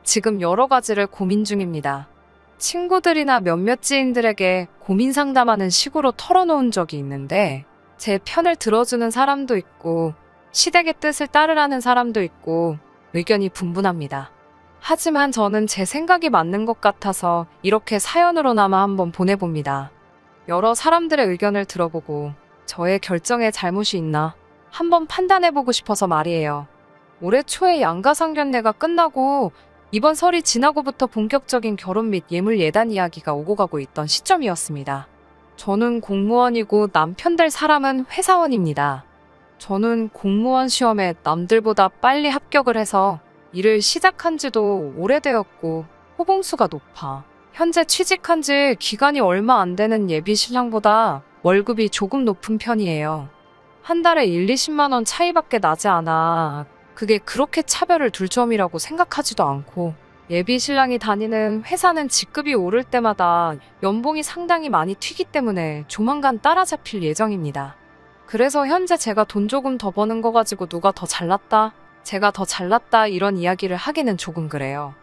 지금 여러 가지를 고민 중입니다. 친구들이나 몇몇 지인들에게 고민 상담하는 식으로 털어놓은 적이 있는데 제 편을 들어주는 사람도 있고 시댁의 뜻을 따르라는 사람도 있고 의견이 분분합니다. 하지만 저는 제 생각이 맞는 것 같아서 이렇게 사연으로나마 한번 보내봅니다. 여러 사람들의 의견을 들어보고 저의 결정에 잘못이 있나 한번 판단해보고 싶어서 말이에요. 올해 초에 양가상견례가 끝나고 이번 설이 지나고부터 본격적인 결혼 및 예물 예단 이야기가 오고 가고 있던 시점이었습니다. 저는 공무원이고 남편 될 사람은 회사원입니다. 저는 공무원 시험에 남들보다 빨리 합격을 해서 일을 시작한 지도 오래되었고 호봉수가 높아 현재 취직한 지 기간이 얼마 안 되는 예비 신랑보다 월급이 조금 높은 편이에요. 한 달에 1, 20만 원 차이밖에 나지 않아 그게 그렇게 차별을 둘 점이라고 생각하지도 않고 예비 신랑이 다니는 회사는 직급이 오를 때마다 연봉이 상당히 많이 튀기 때문에 조만간 따라잡힐 예정입니다. 그래서 현재 제가 돈 조금 더 버는 거 가지고 누가 더 잘났다, 제가 더 잘났다 이런 이야기를 하기는 조금 그래요.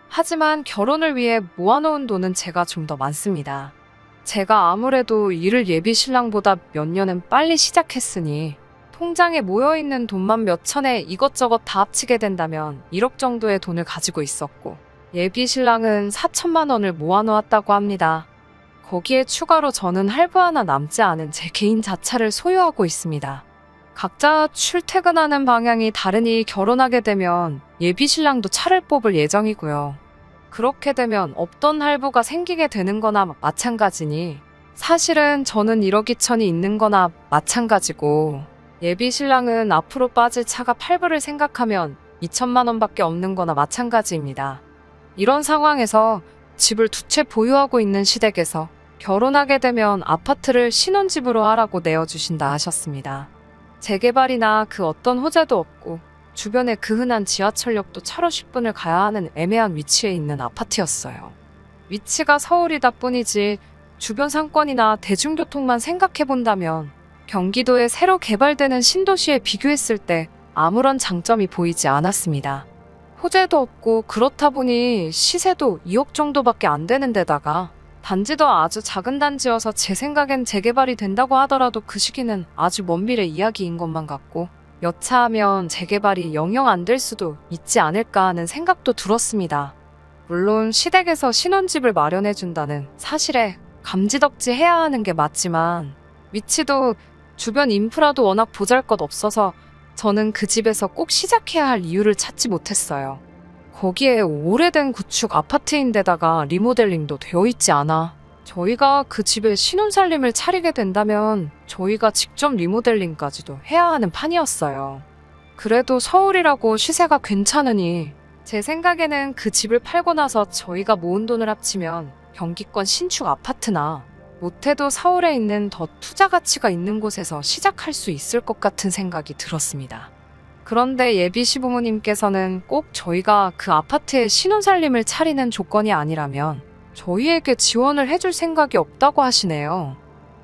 하지만 결혼을 위해 모아놓은 돈은 제가 좀 더 많습니다. 제가 아무래도 일을 예비 신랑보다 몇 년은 빨리 시작했으니 통장에 모여있는 돈만 몇 천에 이것저것 다 합치게 된다면 1억 정도의 돈을 가지고 있었고 예비 신랑은 4천만 원을 모아놓았다고 합니다. 거기에 추가로 저는 할부 하나 남지 않은 제 개인 자차를 소유하고 있습니다. 각자 출퇴근하는 방향이 다르니 결혼하게 되면 예비 신랑도 차를 뽑을 예정이고요. 그렇게 되면 없던 할부가 생기게 되는 거나 마찬가지니 사실은 저는 1억 2천이 있는 거나 마찬가지고 예비 신랑은 앞으로 빠질 차가 8불을 생각하면 2천만 원밖에 없는 거나 마찬가지입니다. 이런 상황에서 집을 두 채 보유하고 있는 시댁에서 결혼하게 되면 아파트를 신혼집으로 하라고 내어주신다 하셨습니다. 재개발이나 그 어떤 호재도 없고 주변에 그 흔한 지하철역도 차로 10분을 가야 하는 애매한 위치에 있는 아파트였어요. 위치가 서울이다 뿐이지 주변 상권이나 대중교통만 생각해본다면 경기도에 새로 개발되는 신도시에 비교했을 때 아무런 장점이 보이지 않았습니다. 호재도 없고 그렇다 보니 시세도 2억 정도밖에 안 되는 데다가 단지도 아주 작은 단지여서 제 생각엔 재개발이 된다고 하더라도 그 시기는 아주 먼 미래 이야기인 것만 같고 여차하면 재개발이 영영 안 될 수도 있지 않을까 하는 생각도 들었습니다. 물론 시댁에서 신혼집을 마련해준다는 사실에 감지덕지 해야 하는 게 맞지만 위치도 주변 인프라도 워낙 보잘것없어서 저는 그 집에서 꼭 시작해야 할 이유를 찾지 못했어요. 거기에 오래된 구축 아파트인데다가 리모델링도 되어 있지 않아 저희가 그 집에 신혼살림을 차리게 된다면 저희가 직접 리모델링까지도 해야 하는 판이었어요. 그래도 서울이라고 시세가 괜찮으니 제 생각에는 그 집을 팔고 나서 저희가 모은 돈을 합치면 경기권 신축 아파트나 못해도 서울에 있는 더 투자 가치가 있는 곳에서 시작할 수 있을 것 같은 생각이 들었습니다. 그런데 예비 시부모님께서는 꼭 저희가 그 아파트에 신혼살림을 차리는 조건이 아니라면 저희에게 지원을 해줄 생각이 없다고 하시네요.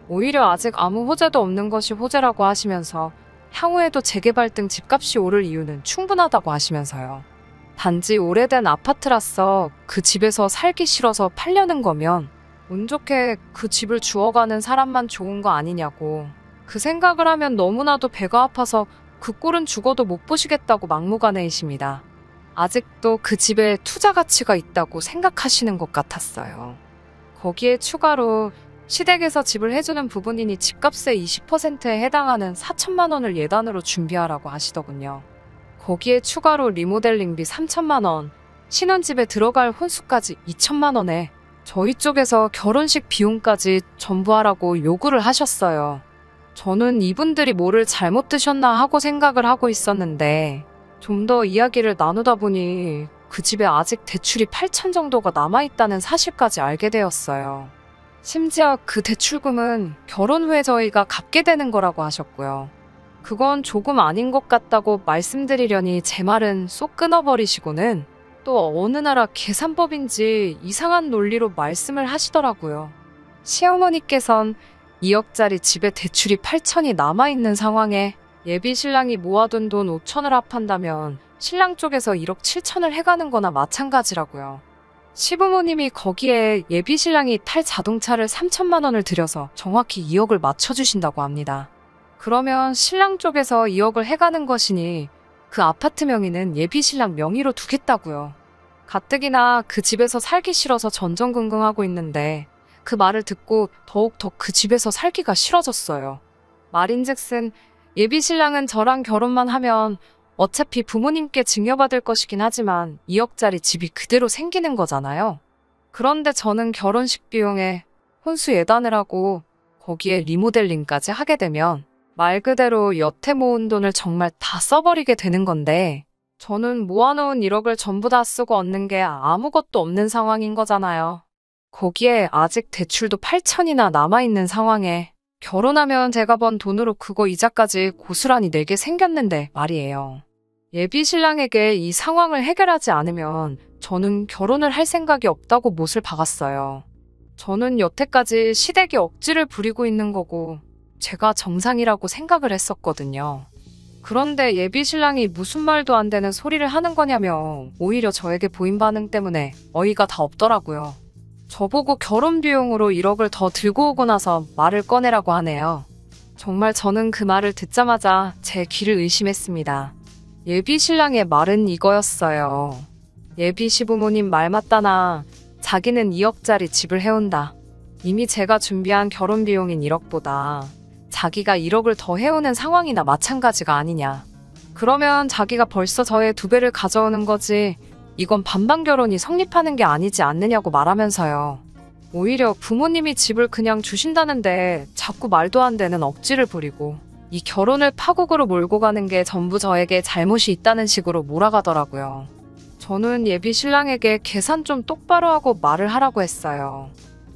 오히려 아직 아무 호재도 없는 것이 호재라고 하시면서 향후에도 재개발 등 집값이 오를 이유는 충분하다고 하시면서요. 단지 오래된 아파트라서 그 집에서 살기 싫어서 팔려는 거면 운 좋게 그 집을 주워가는 사람만 좋은 거 아니냐고 그 생각을 하면 너무나도 배가 아파서 그 꼴은 죽어도 못 보시겠다고 막무가내이십니다. 아직도 그 집에 투자 가치가 있다고 생각하시는 것 같았어요. 거기에 추가로 시댁에서 집을 해주는 부분이니 집값의 20%에 해당하는 4천만 원을 예단으로 준비하라고 하시더군요. 거기에 추가로 리모델링비 3천만 원, 신혼집에 들어갈 혼수까지 2천만 원에 저희 쪽에서 결혼식 비용까지 전부 하라고 요구를 하셨어요. 저는 이분들이 뭐를 잘못 드셨나 하고 생각을 하고 있었는데 좀 더 이야기를 나누다 보니 그 집에 아직 대출이 8천 정도가 남아있다는 사실까지 알게 되었어요. 심지어 그 대출금은 결혼 후에 저희가 갚게 되는 거라고 하셨고요. 그건 조금 아닌 것 같다고 말씀드리려니 제 말은 쏙 끊어버리시고는 또 어느 나라 계산법인지 이상한 논리로 말씀을 하시더라고요. 시어머니께선 2억짜리 집에 대출이 8천이 남아있는 상황에 예비 신랑이 모아둔 돈 5천을 합한다면 신랑 쪽에서 1억 7천을 해가는 거나 마찬가지라고요. 시부모님이 거기에 예비 신랑이 탈 자동차를 3천만 원을 들여서 정확히 2억을 맞춰주신다고 합니다. 그러면 신랑 쪽에서 2억을 해가는 것이니 그 아파트 명의는 예비 신랑 명의로 두겠다고요. 가뜩이나 그 집에서 살기 싫어서 전전긍긍하고 있는데 그 말을 듣고 더욱더 그 집에서 살기가 싫어졌어요. 말인즉슨 예비 신랑은 저랑 결혼만 하면 어차피 부모님께 증여받을 것이긴 하지만 2억짜리 집이 그대로 생기는 거잖아요. 그런데 저는 결혼식 비용에 혼수 예단을 하고 거기에 리모델링까지 하게 되면 말 그대로 여태 모은 돈을 정말 다 써버리게 되는 건데 저는 모아놓은 1억을 전부 다 쓰고 얻는 게 아무것도 없는 상황인 거잖아요. 거기에 아직 대출도 8천이나 남아있는 상황에 결혼하면 제가 번 돈으로 그거 이자까지 고스란히 내게 생겼는데 말이에요. 예비 신랑에게 이 상황을 해결하지 않으면 저는 결혼을 할 생각이 없다고 못을 박았어요. 저는 여태까지 시댁이 억지를 부리고 있는 거고 제가 정상이라고 생각을 했었거든요. 그런데 예비 신랑이 무슨 말도 안 되는 소리를 하는 거냐며 오히려 저에게 보인 반응 때문에 어이가 다 없더라고요. 저보고 결혼 비용으로 1억을 더 들고 오고 나서 말을 꺼내라고 하네요. 정말 저는 그 말을 듣자마자 제 귀를 의심했습니다. 예비 신랑의 말은 이거였어요. 예비 시부모님 말 맞다나 자기는 2억짜리 집을 해온다. 이미 제가 준비한 결혼 비용인 1억보다 자기가 1억을 더 해오는 상황이나 마찬가지가 아니냐. 그러면 자기가 벌써 저의 2배를 가져오는 거지. 이건 반반 결혼이 성립하는 게 아니지 않느냐고 말하면서요. 오히려 부모님이 집을 그냥 주신다는데 자꾸 말도 안 되는 억지를 부리고 이 결혼을 파국으로 몰고 가는 게 전부 저에게 잘못이 있다는 식으로 몰아가더라고요. 저는 예비 신랑에게 계산 좀 똑바로 하고 말을 하라고 했어요.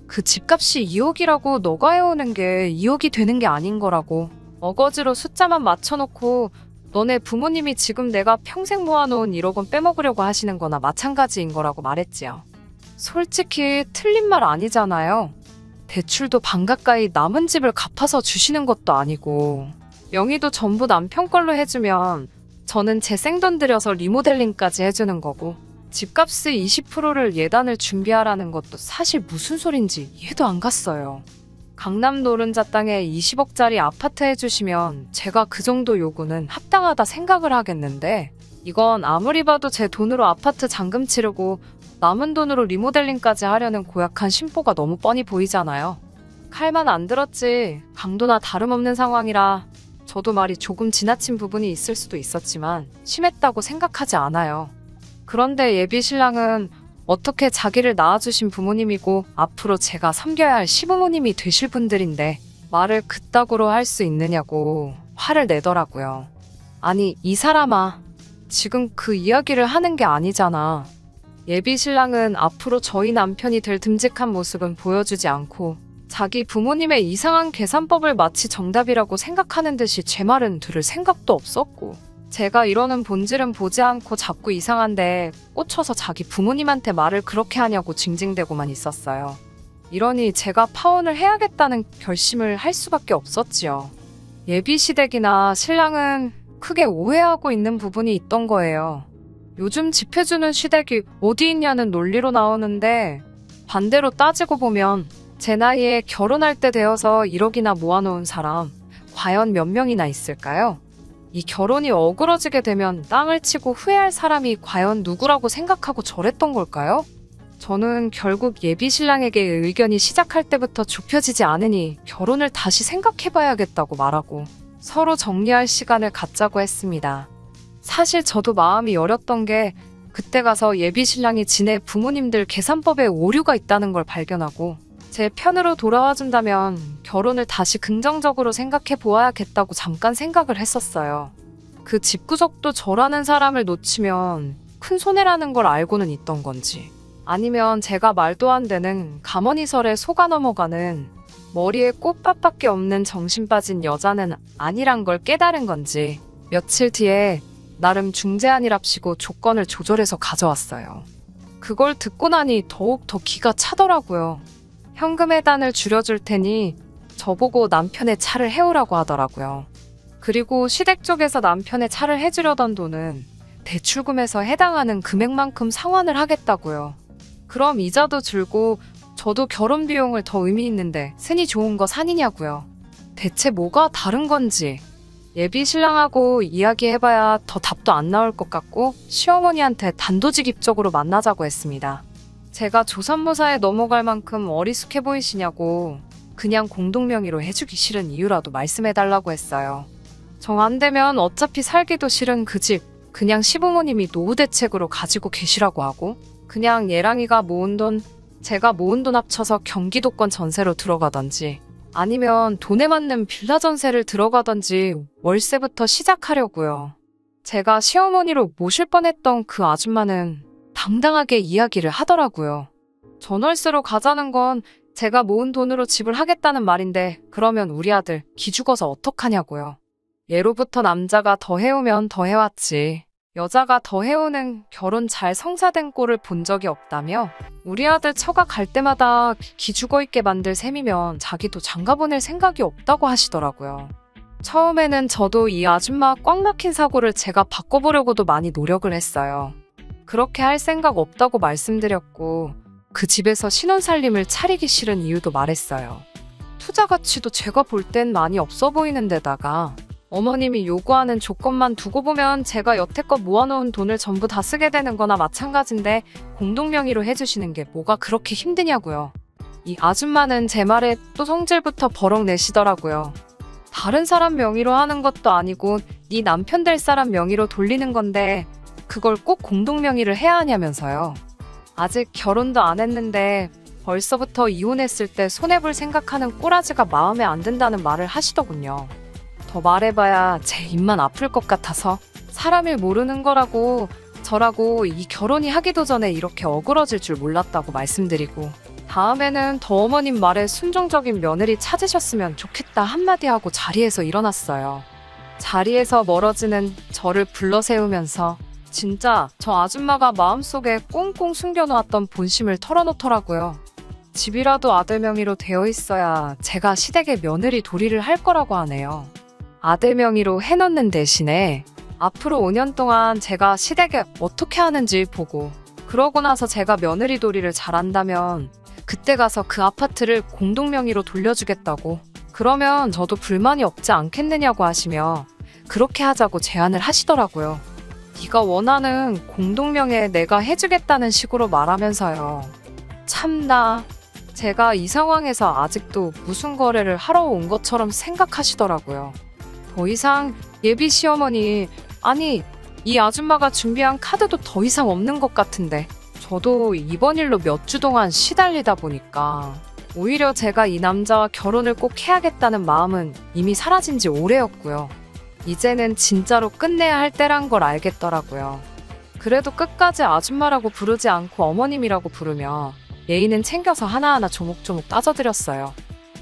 그 집값이 2억이라고 너가 해오는 게 2억이 되는 게 아닌 거라고. 어거지로 숫자만 맞춰놓고 너네 부모님이 지금 내가 평생 모아놓은 1억 원 빼먹으려고 하시는 거나 마찬가지인 거라고 말했지요. 솔직히 틀린 말 아니잖아요. 대출도 반 가까이 남은 집을 갚아서 주시는 것도 아니고 명의도 전부 남편 걸로 해주면 저는 제 생돈 들여서 리모델링까지 해주는 거고 집값의 20%를 예단을 준비하라는 것도 사실 무슨 소린지 이해도 안 갔어요. 강남 노른자 땅에 20억짜리 아파트 해주시면 제가 그 정도 요구는 합당하다 생각을 하겠는데 이건 아무리 봐도 제 돈으로 아파트 잔금 치르고 남은 돈으로 리모델링까지 하려는 고약한 심보가 너무 뻔히 보이잖아요. 칼만 안 들었지 강도나 다름없는 상황이라 저도 말이 조금 지나친 부분이 있을 수도 있었지만 심했다고 생각하지 않아요. 그런데 예비 신랑은 어떻게 자기를 낳아주신 부모님이고 앞으로 제가 섬겨야 할 시부모님이 되실 분들인데 말을 그따구로 할 수 있느냐고 화를 내더라고요. 아니 이 사람아 지금 그 이야기를 하는 게 아니잖아. 예비 신랑은 앞으로 저희 남편이 될 듬직한 모습은 보여주지 않고 자기 부모님의 이상한 계산법을 마치 정답이라고 생각하는 듯이 제 말은 들을 생각도 없었고 제가 이러는 본질은 보지 않고 자꾸 이상한데 꽂혀서 자기 부모님한테 말을 그렇게 하냐고 징징대고만 있었어요. 이러니 제가 파혼을 해야겠다는 결심을 할 수밖에 없었지요. 예비 시댁이나 신랑은 크게 오해하고 있는 부분이 있던 거예요. 요즘 집 해주는 시댁이 어디 있냐는 논리로 나오는데 반대로 따지고 보면 제 나이에 결혼할 때 되어서 1억이나 모아놓은 사람 과연 몇 명이나 있을까요? 이 결혼이 어그러지게 되면 땅을 치고 후회할 사람이 과연 누구라고 생각하고 저랬던 걸까요? 저는 결국 예비 신랑에게 의견이 시작할 때부터 좁혀지지 않으니 결혼을 다시 생각해봐야겠다고 말하고 서로 정리할 시간을 갖자고 했습니다. 사실 저도 마음이 여렸던 게 그때 가서 예비 신랑이 지네 부모님들 계산법에 오류가 있다는 걸 발견하고 제 편으로 돌아와 준다면 결혼을 다시 긍정적으로 생각해 보아야겠다고 잠깐 생각을 했었어요. 그 집구석도 저라는 사람을 놓치면 큰 손해라는 걸 알고는 있던 건지 아니면 제가 말도 안 되는 가머니설에 속아 넘어가는 머리에 꽃밭밖에 없는 정신 빠진 여자는 아니란 걸 깨달은 건지 며칠 뒤에 나름 중재안이랍시고 조건을 조절해서 가져왔어요. 그걸 듣고 나니 더욱 더 기가 차더라고요. 현금 해단을 줄여줄 테니 저보고 남편의 차를 해오라고 하더라고요. 그리고 시댁 쪽에서 남편의 차를 해주려던 돈은 대출금에서 해당하는 금액만큼 상환을 하겠다고요. 그럼 이자도 줄고 저도 결혼 비용을 더 의미 있는데 쓰니 좋은 거 산이냐고요. 대체 뭐가 다른 건지 예비 신랑하고 이야기해봐야 더 답도 안 나올 것 같고 시어머니한테 단도직입적으로 만나자고 했습니다. 제가 조산모사에 넘어갈 만큼 어리숙해 보이시냐고 그냥 공동명의로 해주기 싫은 이유라도 말씀해달라고 했어요. 정 안 되면 어차피 살기도 싫은 그 집 그냥 시부모님이 노후 대책으로 가지고 계시라고 하고 그냥 예랑이가 모은 돈 제가 모은 돈 합쳐서 경기도권 전세로 들어가던지 아니면 돈에 맞는 빌라 전세를 들어가던지 월세부터 시작하려고요. 제가 시어머니로 모실 뻔했던 그 아줌마는 당당하게 이야기를 하더라고요. 전월세로 가자는 건 제가 모은 돈으로 집을 하겠다는 말인데 그러면 우리 아들 기죽어서 어떡하냐고요. 예로부터 남자가 더 해오면 더 해왔지. 여자가 더 해오는 결혼 잘 성사된 꼴을 본 적이 없다며 우리 아들 처가 갈 때마다 기죽어 있게 만들 셈이면 자기도 장가 보낼 생각이 없다고 하시더라고요. 처음에는 저도 이 아줌마 꽉 막힌 사고를 제가 바꿔보려고도 많이 노력을 했어요. 그렇게 할 생각 없다고 말씀드렸고 그 집에서 신혼살림을 차리기 싫은 이유도 말했어요. 투자 가치도 제가 볼 땐 많이 없어 보이는 데다가 어머님이 요구하는 조건만 두고 보면 제가 여태껏 모아놓은 돈을 전부 다 쓰게 되는 거나 마찬가지인데 공동명의로 해주시는 게 뭐가 그렇게 힘드냐고요. 이 아줌마는 제 말에 또 성질부터 버럭 내시더라고요. 다른 사람 명의로 하는 것도 아니고 네 남편 될 사람 명의로 돌리는 건데 그걸 꼭 공동명의를 해야 하냐면서요. 아직 결혼도 안 했는데 벌써부터 이혼했을 때 손해볼 생각하는 꼬라지가 마음에 안 든다는 말을 하시더군요. 더 말해봐야 제 입만 아플 것 같아서 사람일 모르는 거라고 저라고 이 결혼이 하기도 전에 이렇게 어그러질 줄 몰랐다고 말씀드리고 다음에는 더 어머님 말에 순종적인 며느리 찾으셨으면 좋겠다 한마디 하고 자리에서 일어났어요. 자리에서 멀어지는 저를 불러 세우면서 진짜 저 아줌마가 마음속에 꽁꽁 숨겨놓았던 본심을 털어놓더라고요. 집이라도 아들 명의로 되어 있어야 제가 시댁에 며느리 도리를 할 거라고 하네요. 아들 명의로 해놓는 대신에 앞으로 5년 동안 제가 시댁에 어떻게 하는지 보고 그러고 나서 제가 며느리 도리를 잘한다면 그때 가서 그 아파트를 공동명의로 돌려주겠다고 그러면 저도 불만이 없지 않겠느냐고 하시며 그렇게 하자고 제안을 하시더라고요. 네가 원하는 공동명의에 내가 해주겠다는 식으로 말하면서요. 참나 제가 이 상황에서 아직도 무슨 거래를 하러 온 것처럼 생각하시더라고요. 더 이상 예비 시어머니 아니 이 아줌마가 준비한 카드도 더 이상 없는 것 같은데 저도 이번 일로 몇 주 동안 시달리다 보니까 오히려 제가 이 남자와 결혼을 꼭 해야겠다는 마음은 이미 사라진 지 오래였고요. 이제는 진짜로 끝내야 할 때란 걸 알겠더라고요. 그래도 끝까지 아줌마라고 부르지 않고 어머님이라고 부르며 예의는 챙겨서 하나하나 조목조목 따져드렸어요.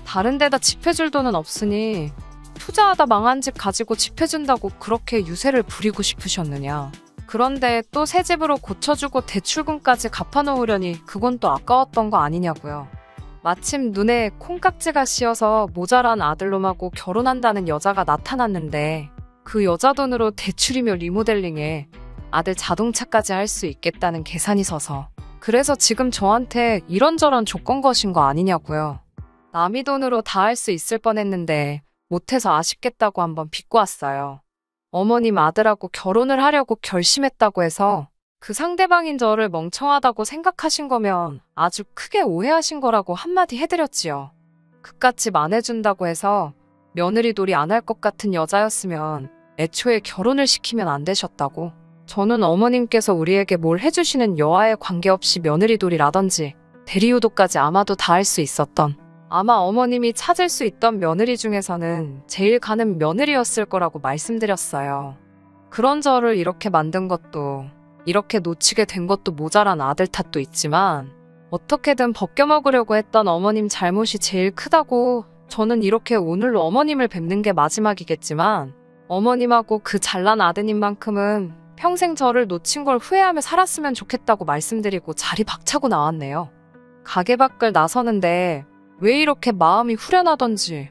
다른 데다 집 해줄 돈은 없으니 투자하다 망한 집 가지고 집 해준다고 그렇게 유세를 부리고 싶으셨느냐. 그런데 또 새 집으로 고쳐주고 대출금까지 갚아놓으려니 그건 또 아까웠던 거 아니냐고요. 마침 눈에 콩깍지가 씌어서 모자란 아들놈하고 결혼한다는 여자가 나타났는데 그 여자 돈으로 대출이며 리모델링에 아들 자동차까지 할 수 있겠다는 계산이 서서 그래서 지금 저한테 이런저런 조건 거신 거 아니냐고요. 남의 돈으로 다 할 수 있을 뻔했는데 못해서 아쉽겠다고 한번 빚고 왔어요. 어머님 아들하고 결혼을 하려고 결심했다고 해서 그 상대방인 저를 멍청하다고 생각하신 거면 아주 크게 오해하신 거라고 한마디 해드렸지요. 그깟 집 안 해준다고 해서 며느리 돌이 안 할 것 같은 여자였으면 애초에 결혼을 시키면 안 되셨다고. 저는 어머님께서 우리에게 뭘 해주시는 여하에 관계없이 며느리 돌이라든지 대리효도까지 아마도 다 할 수 있었던 아마 어머님이 찾을 수 있던 며느리 중에서는 제일 가는 며느리였을 거라고 말씀드렸어요. 그런 저를 이렇게 만든 것도 이렇게 놓치게 된 것도 모자란 아들 탓도 있지만 어떻게든 벗겨먹으려고 했던 어머님 잘못이 제일 크다고 저는 이렇게 오늘로 어머님을 뵙는 게 마지막이겠지만 어머님하고 그 잘난 아드님만큼은 평생 저를 놓친 걸 후회하며 살았으면 좋겠다고 말씀드리고 자리 박차고 나왔네요. 가게 밖을 나서는데 왜 이렇게 마음이 후련하던지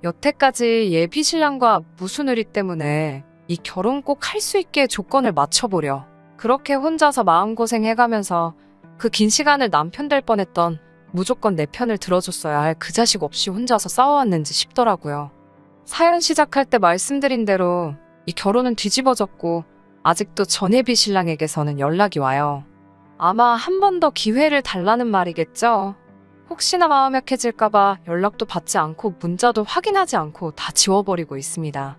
여태까지 예비 신랑과 무슨 의리 때문에 이 결혼 꼭 할 수 있게 조건을 맞춰보려. 그렇게 혼자서 마음고생 해가면서 그 긴 시간을 남편 될 뻔했던 무조건 내 편을 들어줬어야 할 그 자식 없이 혼자서 싸워왔는지 싶더라고요. 사연 시작할 때 말씀드린 대로 이 결혼은 뒤집어졌고 아직도 전예비 신랑에게서는 연락이 와요. 아마 한 번 더 기회를 달라는 말이겠죠. 혹시나 마음 약해질까봐 연락도 받지 않고 문자도 확인하지 않고 다 지워버리고 있습니다.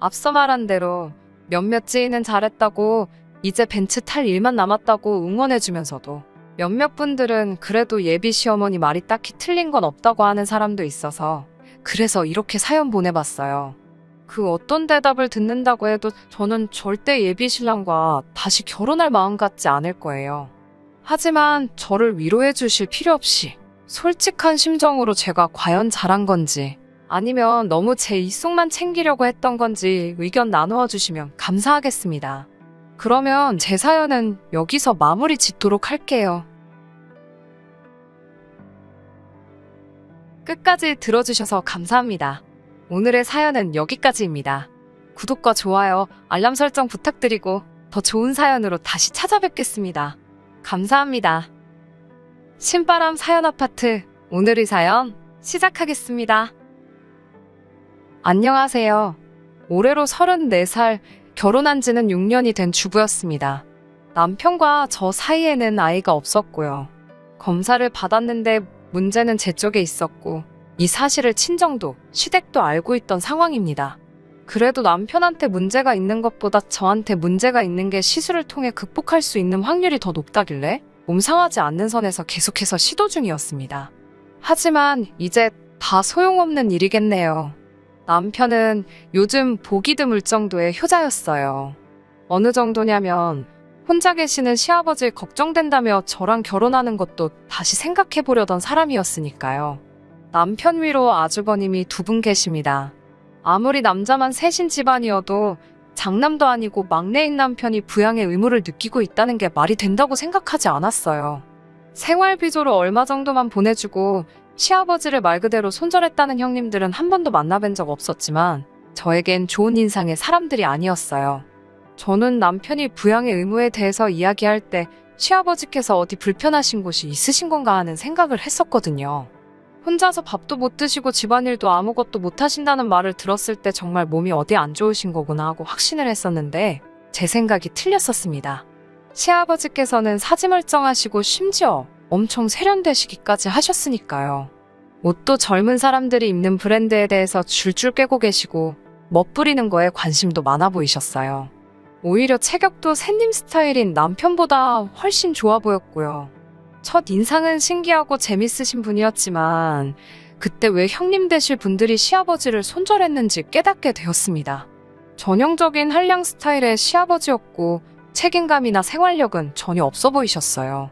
앞서 말한 대로 몇몇 지인은 잘했다고 이제 벤츠 탈 일만 남았다고 응원해주면서도 몇몇 분들은 그래도 예비 시어머니 말이 딱히 틀린 건 없다고 하는 사람도 있어서 그래서 이렇게 사연 보내봤어요. 그 어떤 대답을 듣는다고 해도 저는 절대 예비 신랑과 다시 결혼할 마음 같지 않을 거예요. 하지만 저를 위로해 주실 필요 없이 솔직한 심정으로 제가 과연 잘한 건지 아니면 너무 제 입속만 챙기려고 했던 건지 의견 나누어 주시면 감사하겠습니다. 그러면 제 사연은 여기서 마무리 짓도록 할게요. 끝까지 들어주셔서 감사합니다. 오늘의 사연은 여기까지입니다. 구독과 좋아요, 알람 설정 부탁드리고 더 좋은 사연으로 다시 찾아뵙겠습니다. 감사합니다. 신바람 사연 아파트 오늘의 사연 시작하겠습니다. 안녕하세요. 올해로 34살, 결혼한 지는 6년이 된 주부였습니다. 남편과 저 사이에는 아이가 없었고요. 검사를 받았는데 문제는 제 쪽에 있었고 이 사실을 친정도 시댁도 알고 있던 상황입니다. 그래도 남편한테 문제가 있는 것보다 저한테 문제가 있는 게 시술을 통해 극복할 수 있는 확률이 더 높다길래 몸 상하지 않는 선에서 계속해서 시도 중이었습니다. 하지만 이제 다 소용없는 일이겠네요. 남편은 요즘 보기 드물 정도의 효자였어요. 어느 정도냐면 혼자 계시는 시아버지 걱정된다며 저랑 결혼하는 것도 다시 생각해보려던 사람이었으니까요. 남편 위로 아주버님이 2분 계십니다. 아무리 남자만 셋인 집안이어도 장남도 아니고 막내인 남편이 부양의 의무를 느끼고 있다는 게 말이 된다고 생각하지 않았어요. 생활비조로 얼마 정도만 보내주고 시아버지를 말 그대로 손절했다는 형님들은 한 번도 만나뵌 적 없었지만 저에겐 좋은 인상의 사람들이 아니었어요. 저는 남편이 부양의 의무에 대해서 이야기할 때 시아버지께서 어디 불편하신 곳이 있으신 건가 하는 생각을 했었거든요. 혼자서 밥도 못 드시고 집안일도 아무것도 못 하신다는 말을 들었을 때 정말 몸이 어디 안 좋으신 거구나 하고 확신을 했었는데 제 생각이 틀렸었습니다. 시아버지께서는 사지멀쩡하시고 심지어 엄청 세련되시기까지 하셨으니까요. 옷도 젊은 사람들이 입는 브랜드에 대해서 줄줄 꿰고 계시고 멋부리는 거에 관심도 많아 보이셨어요. 오히려 체격도 새님 스타일인 남편보다 훨씬 좋아 보였고요. 첫 인상은 신기하고 재밌으신 분이었지만 그때 왜 형님 되실 분들이 시아버지를 손절했는지 깨닫게 되었습니다. 전형적인 한량 스타일의 시아버지였고 책임감이나 생활력은 전혀 없어 보이셨어요.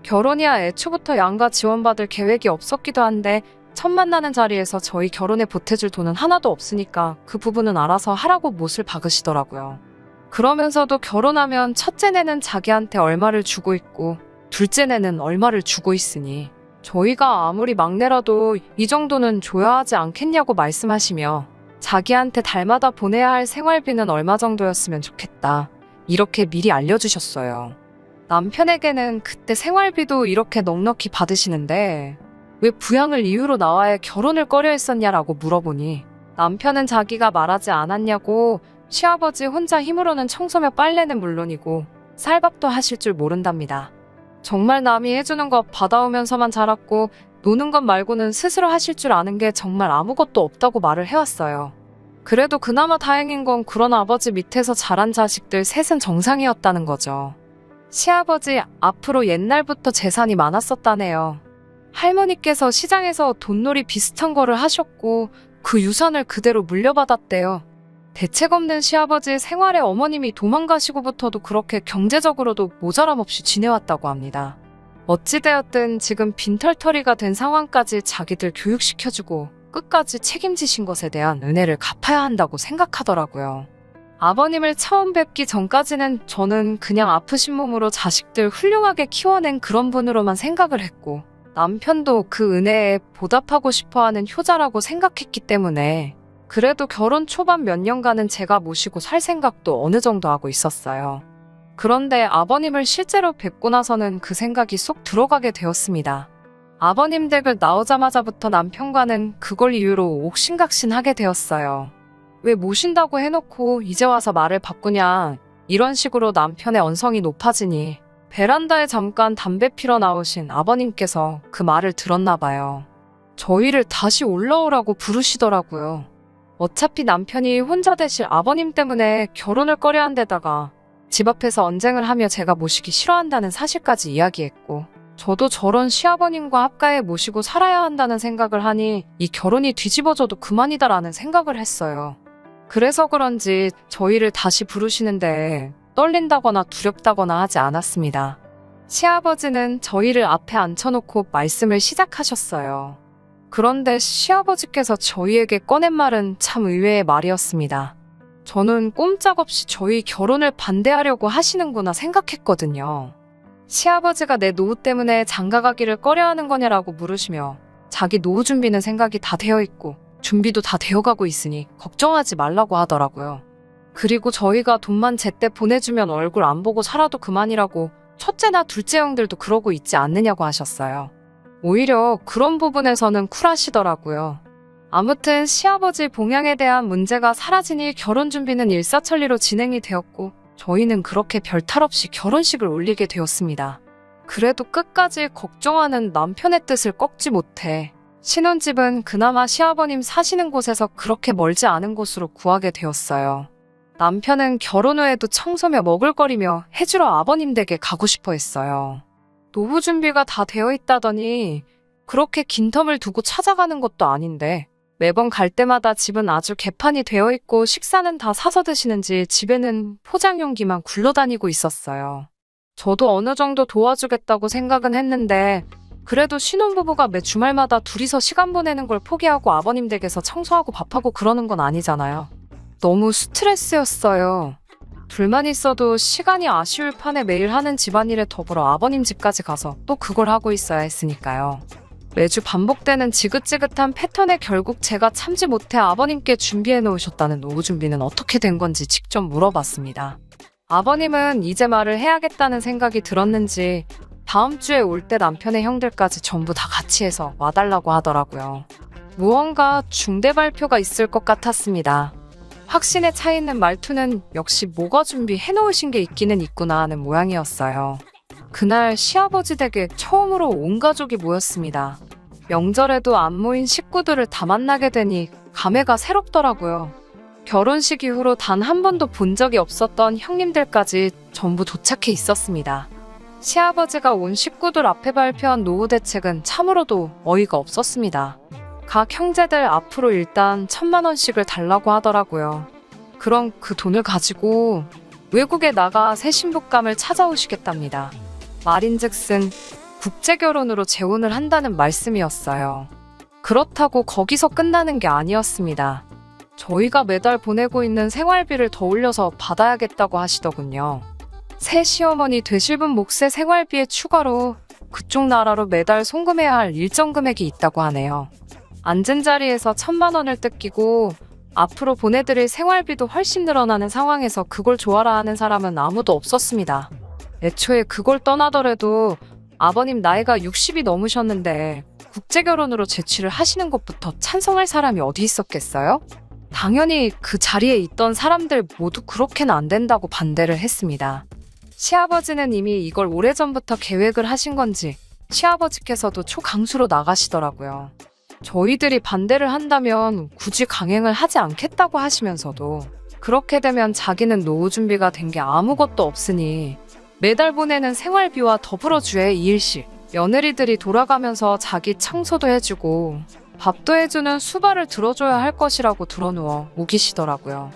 결혼이야 애초부터 양가 지원받을 계획이 없었기도 한데 첫 만나는 자리에서 저희 결혼에 보태줄 돈은 하나도 없으니까 그 부분은 알아서 하라고 못을 박으시더라고요. 그러면서도 결혼하면 첫째네는 자기한테 얼마를 주고 있고 둘째네는 얼마를 주고 있으니 저희가 아무리 막내라도 이 정도는 줘야 하지 않겠냐고 말씀하시며 자기한테 달마다 보내야 할 생활비는 얼마 정도였으면 좋겠다. 이렇게 미리 알려주셨어요. 남편에게는 그때 생활비도 이렇게 넉넉히 받으시는데 왜 부양을 이유로 나와야 결혼을 꺼려 했었냐라고 물어보니 남편은 자기가 말하지 않았냐고 시아버지 혼자 힘으로는 청소며 빨래는 물론이고 쌀밥도 하실 줄 모른답니다. 정말 남이 해주는 거 받아오면서만 자랐고 노는 것 말고는 스스로 하실 줄 아는 게 정말 아무것도 없다고 말을 해왔어요. 그래도 그나마 다행인 건 그런 아버지 밑에서 자란 자식들 셋은 정상이었다는 거죠. 시아버지 앞으로 옛날부터 재산이 많았었다네요. 할머니께서 시장에서 돈놀이 비슷한 거를 하셨고 그 유산을 그대로 물려받았대요. 대책 없는 시아버지의 생활에 어머님이 도망가시고부터도 그렇게 경제적으로도 모자람 없이 지내왔다고 합니다. 어찌되었든 지금 빈털터리가 된 상황까지 자기들 교육시켜주고 끝까지 책임지신 것에 대한 은혜를 갚아야 한다고 생각하더라고요. 아버님을 처음 뵙기 전까지는 저는 그냥 아프신 몸으로 자식들 훌륭하게 키워낸 그런 분으로만 생각을 했고 남편도 그 은혜에 보답하고 싶어하는 효자라고 생각했기 때문에 그래도 결혼 초반 몇 년간은 제가 모시고 살 생각도 어느 정도 하고 있었어요. 그런데 아버님을 실제로 뵙고 나서는 그 생각이 쏙 들어가게 되었습니다. 아버님 댁을 나오자마자부터 남편과는 그걸 이유로 옥신각신하게 되었어요. 왜 모신다고 해놓고 이제 와서 말을 바꾸냐, 이런 식으로 남편의 언성이 높아지니 베란다에 잠깐 담배 피러 나오신 아버님께서 그 말을 들었나 봐요. 저희를 다시 올라오라고 부르시더라고요. 어차피 남편이 혼자 되실 아버님 때문에 결혼을 꺼려한 데다가 집 앞에서 언쟁을 하며 제가 모시기 싫어한다는 사실까지 이야기했고, 저도 저런 시아버님과 합가해 모시고 살아야 한다는 생각을 하니 이 결혼이 뒤집어져도 그만이다라는 생각을 했어요. 그래서 그런지 저희를 다시 부르시는데 떨린다거나 두렵다거나 하지 않았습니다. 시아버지는 저희를 앞에 앉혀놓고 말씀을 시작하셨어요. 그런데 시아버지께서 저희에게 꺼낸 말은 참 의외의 말이었습니다. 저는 꼼짝없이 저희 결혼을 반대하려고 하시는구나 생각했거든요. 시아버지가 내 노후 때문에 장가가기를 꺼려하는 거냐라고 물으시며 자기 노후 준비는 생각이 다 되어 있고 준비도 다 되어가고 있으니 걱정하지 말라고 하더라고요. 그리고 저희가 돈만 제때 보내주면 얼굴 안 보고 살아도 그만이라고 첫째나 둘째 형들도 그러고 있지 않느냐고 하셨어요. 오히려 그런 부분에서는 쿨하시더라고요. 아무튼 시아버지 봉양에 대한 문제가 사라지니 결혼 준비는 일사천리로 진행이 되었고 저희는 그렇게 별탈 없이 결혼식을 올리게 되었습니다. 그래도 끝까지 걱정하는 남편의 뜻을 꺾지 못해 신혼집은 그나마 시아버님 사시는 곳에서 그렇게 멀지 않은 곳으로 구하게 되었어요. 남편은 결혼 후에도 청소며 먹을거리며 해주러 아버님 댁에 가고 싶어 했어요. 노후 준비가 다 되어 있다더니 그렇게 긴 텀을 두고 찾아가는 것도 아닌데 매번 갈 때마다 집은 아주 개판이 되어 있고 식사는 다 사서 드시는지 집에는 포장 용기만 굴러다니고 있었어요. 저도 어느 정도 도와주겠다고 생각은 했는데 그래도 신혼부부가 매 주말마다 둘이서 시간 보내는 걸 포기하고 아버님 댁에서 청소하고 밥하고 그러는 건 아니잖아요. 너무 스트레스였어요. 둘만 있어도 시간이 아쉬울 판에 매일 하는 집안일에 더불어 아버님 집까지 가서 또 그걸 하고 있어야 했으니까요. 매주 반복되는 지긋지긋한 패턴에 결국 제가 참지 못해 아버님께 준비해 놓으셨다는 노후 준비는 어떻게 된 건지 직접 물어봤습니다. 아버님은 이제 말을 해야겠다는 생각이 들었는지 다음 주에 올 때 남편의 형들까지 전부 다 같이 해서 와달라고 하더라고요. 무언가 중대 발표가 있을 것 같았습니다. 확신에 차 있는 말투는 역시 뭐가 준비해 놓으신 게 있기는 있구나 하는 모양이었어요. 그날 시아버지 댁에 처음으로 온 가족이 모였습니다. 명절에도 안 모인 식구들을 다 만나게 되니 감회가 새롭더라고요. 결혼식 이후로 단 한 번도 본 적이 없었던 형님들까지 전부 도착해 있었습니다. 시아버지가 온 식구들 앞에 발표한 노후 대책은 참으로도 어이가 없었습니다. 각 형제들 앞으로 일단 1,000만 원씩을 달라고 하더라고요. 그럼 그 돈을 가지고 외국에 나가 새 신부감을 찾아오시겠답니다. 말인즉슨 국제결혼으로 재혼을 한다는 말씀이었어요. 그렇다고 거기서 끝나는 게 아니었습니다. 저희가 매달 보내고 있는 생활비를 더 올려서 받아야겠다고 하시더군요. 새 시어머니 되실 분 몫의 생활비에 추가로 그쪽 나라로 매달 송금해야 할 일정 금액이 있다고 하네요. 앉은 자리에서 1,000만 원을 뜯기고 앞으로 보내드릴 생활비도 훨씬 늘어나는 상황에서 그걸 좋아라 하는 사람은 아무도 없었습니다. 애초에 그걸 떠나더라도 아버님 나이가 60이 넘으셨는데 국제결혼으로 제취를 하시는 것부터 찬성할 사람이 어디 있었겠어요? 당연히 그 자리에 있던 사람들 모두 그렇게는 안 된다고 반대를 했습니다. 시아버지는 이미 이걸 오래전부터 계획을 하신 건지 시아버지께서도 초강수로 나가시더라고요. 저희들이 반대를 한다면 굳이 강행을 하지 않겠다고 하시면서도 그렇게 되면 자기는 노후 준비가 된 게 아무것도 없으니 매달 보내는 생활비와 더불어 주에 2일씩 며느리들이 돌아가면서 자기 청소도 해주고 밥도 해주는 수발을 들어줘야 할 것이라고 들어누워 우기시더라고요.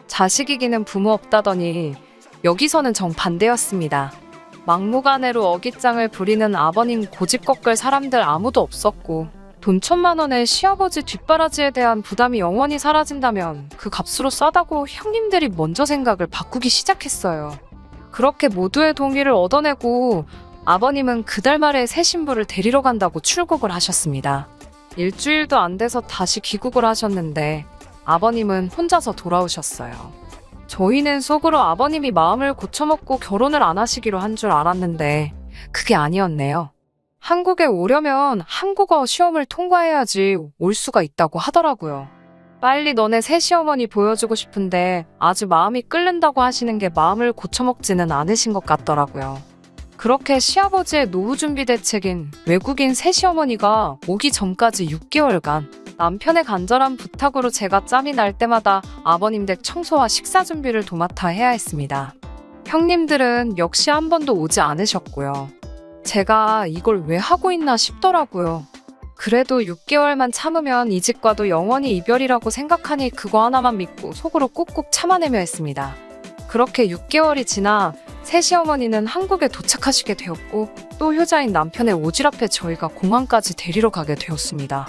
자식이기는 부모 없다더니 여기서는 정반대였습니다. 막무가내로 어깃장을 부리는 아버님 고집 꺾을 사람들 아무도 없었고 돈 1,000만 원에 시아버지 뒷바라지에 대한 부담이 영원히 사라진다면 그 값으로 싸다고 형님들이 먼저 생각을 바꾸기 시작했어요. 그렇게 모두의 동의를 얻어내고 아버님은 그달 말에 새 신부를 데리러 간다고 출국을 하셨습니다. 일주일도 안 돼서 다시 귀국을 하셨는데 아버님은 혼자서 돌아오셨어요. 저희는 속으로 아버님이 마음을 고쳐먹고 결혼을 안 하시기로 한 줄 알았는데 그게 아니었네요. 한국에 오려면 한국어 시험을 통과해야지 올 수가 있다고 하더라고요. 빨리 너네 새시어머니 보여주고 싶은데 아주 마음이 끓는다고 하시는 게 마음을 고쳐먹지는 않으신 것 같더라고요. 그렇게 시아버지의 노후준비 대책인 외국인 새시어머니가 오기 전까지 6개월간 남편의 간절한 부탁으로 제가 짬이 날 때마다 아버님 댁 청소와 식사 준비를 도맡아 해야 했습니다. 형님들은 역시 한 번도 오지 않으셨고요. 제가 이걸 왜 하고 있나 싶더라고요. 그래도 6개월만 참으면 이 집과도 영원히 이별이라고 생각하니 그거 하나만 믿고 속으로 꾹꾹 참아내며 했습니다. 그렇게 6개월이 지나 새시어머니는 한국에 도착하시게 되었고 또 효자인 남편의 오지랖에 저희가 공항까지 데리러 가게 되었습니다.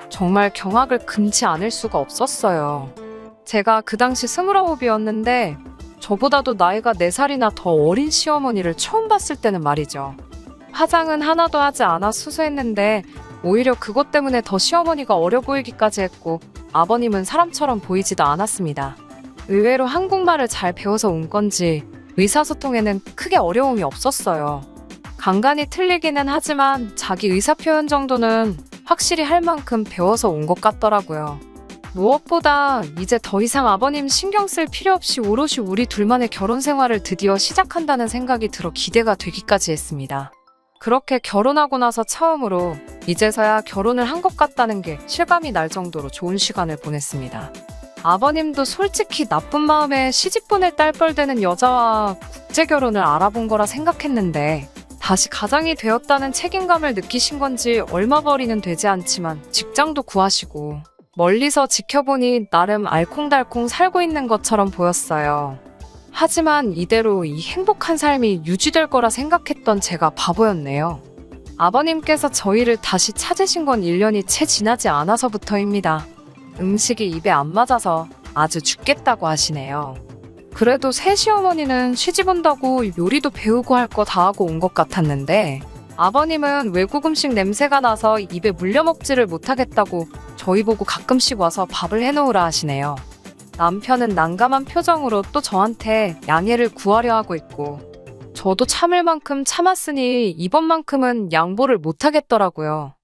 정말 경악을 금치 않을 수가 없었어요. 제가 그 당시 29이었는데 저보다도 나이가 4살이나 더 어린 시어머니를 처음 봤을 때는 말이죠. 화장은 하나도 하지 않아 수수했는데 오히려 그것 때문에 더 시어머니가 어려 보이기까지 했고 아버님은 사람처럼 보이지도 않았습니다. 의외로 한국말을 잘 배워서 온 건지 의사소통에는 크게 어려움이 없었어요. 간간히 틀리기는 하지만 자기 의사표현 정도는 확실히 할 만큼 배워서 온 것 같더라고요. 무엇보다 이제 더 이상 아버님 신경 쓸 필요 없이 오롯이 우리 둘만의 결혼 생활을 드디어 시작한다는 생각이 들어 기대가 되기까지 했습니다. 그렇게 결혼하고 나서 처음으로 이제서야 결혼을 한 것 같다는 게 실감이 날 정도로 좋은 시간을 보냈습니다. 아버님도 솔직히 나쁜 마음에 시집 보낼 딸뻘 되는 여자와 국제결혼을 알아본 거라 생각했는데 다시 가장이 되었다는 책임감을 느끼신 건지 얼마 벌이는 되지 않지만 직장도 구하시고 멀리서 지켜보니 나름 알콩달콩 살고 있는 것처럼 보였어요. 하지만 이대로 이 행복한 삶이 유지될 거라 생각했던 제가 바보였네요. 아버님께서 저희를 다시 찾으신 건 1년이 채 지나지 않아서부터입니다. 음식이 입에 안 맞아서 아주 죽겠다고 하시네요. 그래도 새시어머니는 시집 온다고 요리도 배우고 할 거 다 하고 온 것 같았는데 아버님은 외국 음식 냄새가 나서 입에 물려먹지를 못하겠다고 저희 보고 가끔씩 와서 밥을 해놓으라 하시네요. 남편은 난감한 표정으로 또 저한테 양해를 구하려 하고 있고 저도 참을 만큼 참았으니 이번만큼은 양보를 못하겠더라고요.